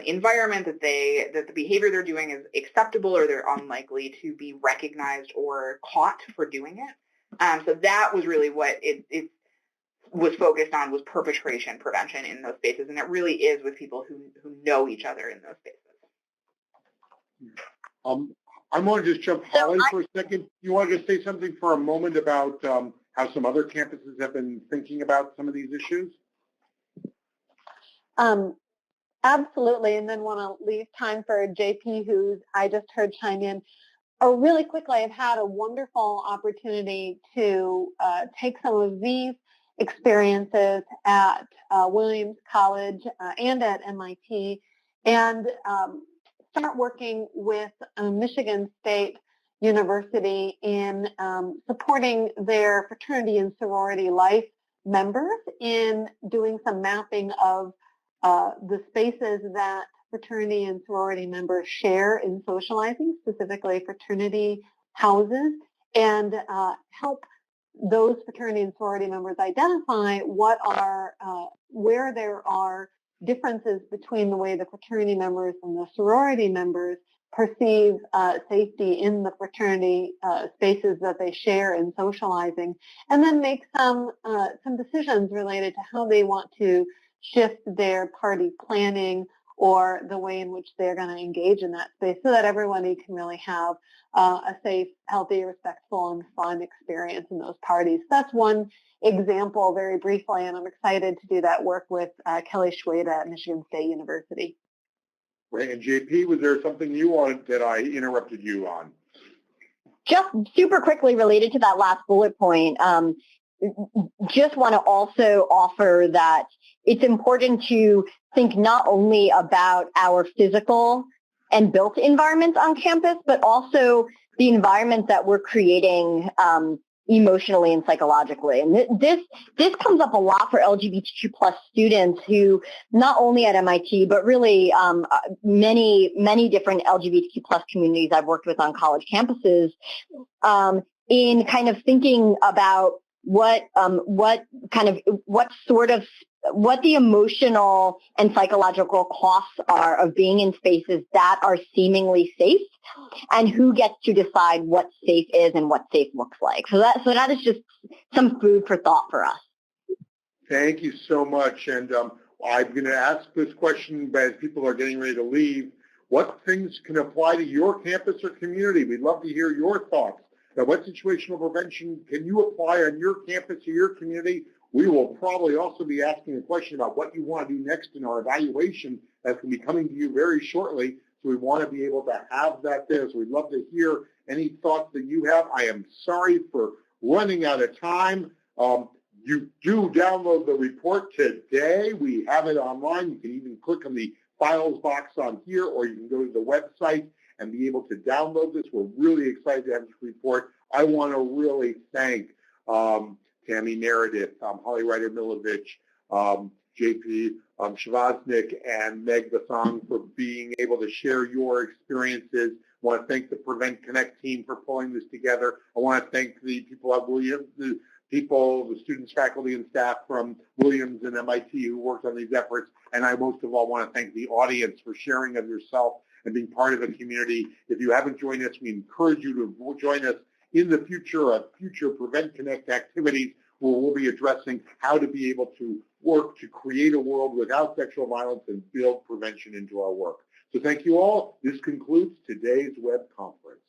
environment, that the behavior they're doing is acceptable or they're unlikely to be recognized or caught for doing it. So that was really what it was focused on, was perpetration prevention in those spaces, and it really is with people who know each other in those spaces. I want to just jump Holly for a second. You want to just say something for a moment about how some other campuses have been thinking about some of these issues? Absolutely, and then want to leave time for JP, who I just heard chime in. Really quickly, I've had a wonderful opportunity to take some of these experiences at Williams College and at MIT and start working with Michigan State University in supporting their fraternity and sorority life members in doing some mapping of the spaces that fraternity and sorority members share in socializing, specifically fraternity houses, and help those fraternity and sorority members identify what are, where there are differences between the way the fraternity members and the sorority members perceive safety in the fraternity spaces that they share in socializing, and then make some decisions related to how they want to shift their party planning or the way in which they're going to engage in that space so that everybody can really have a safe, healthy, respectful, and fun experience in those parties. That's one example very briefly, and I'm excited to do that work with Kelly Schweda at Michigan State University. Right, and JP, was there something you wanted that I interrupted you on? Just super quickly related to that last bullet point, just want to also offer that it's important to think not only about our physical and built environments on campus, but also the environment that we're creating emotionally and psychologically. And this comes up a lot for LGBTQ plus students who, not only at MIT, but really many different LGBTQ plus communities I've worked with on college campuses, in kind of thinking about what the emotional and psychological costs are of being in spaces that are seemingly safe, and who gets to decide what safe is and what safe looks like. So that is just some food for thought for us. Thank you so much. And I'm going to ask this question as people are getting ready to leave. What things can apply to your campus or community? We'd love to hear your thoughts. Now, what situational prevention can you apply on your campus or your community? We will probably also be asking a question about what you want to do next in our evaluation that's going to be coming to you very shortly. So we want to be able to have that there. So we'd love to hear any thoughts that you have. I am sorry for running out of time. You do download the report today. We have it online. You can even click on the files box on here, or you can go to the website and be able to download this. We're really excited to have this report. I want to really thank Tammy Meredith, Holly Ryder-Milovich, JP Shavaznik, and Meg Basang for being able to share your experiences. I want to thank the Prevent Connect team for pulling this together. I want to thank the people at Williams, the students, faculty, and staff from Williams and MIT who worked on these efforts. And I most of all want to thank the audience for sharing of yourself and being part of the community. If you haven't joined us, we encourage you to join us in the future of future Prevent Connect activities. where we'll be addressing how to be able to work to create a world without sexual violence and build prevention into our work. So thank you all. This concludes today's web conference.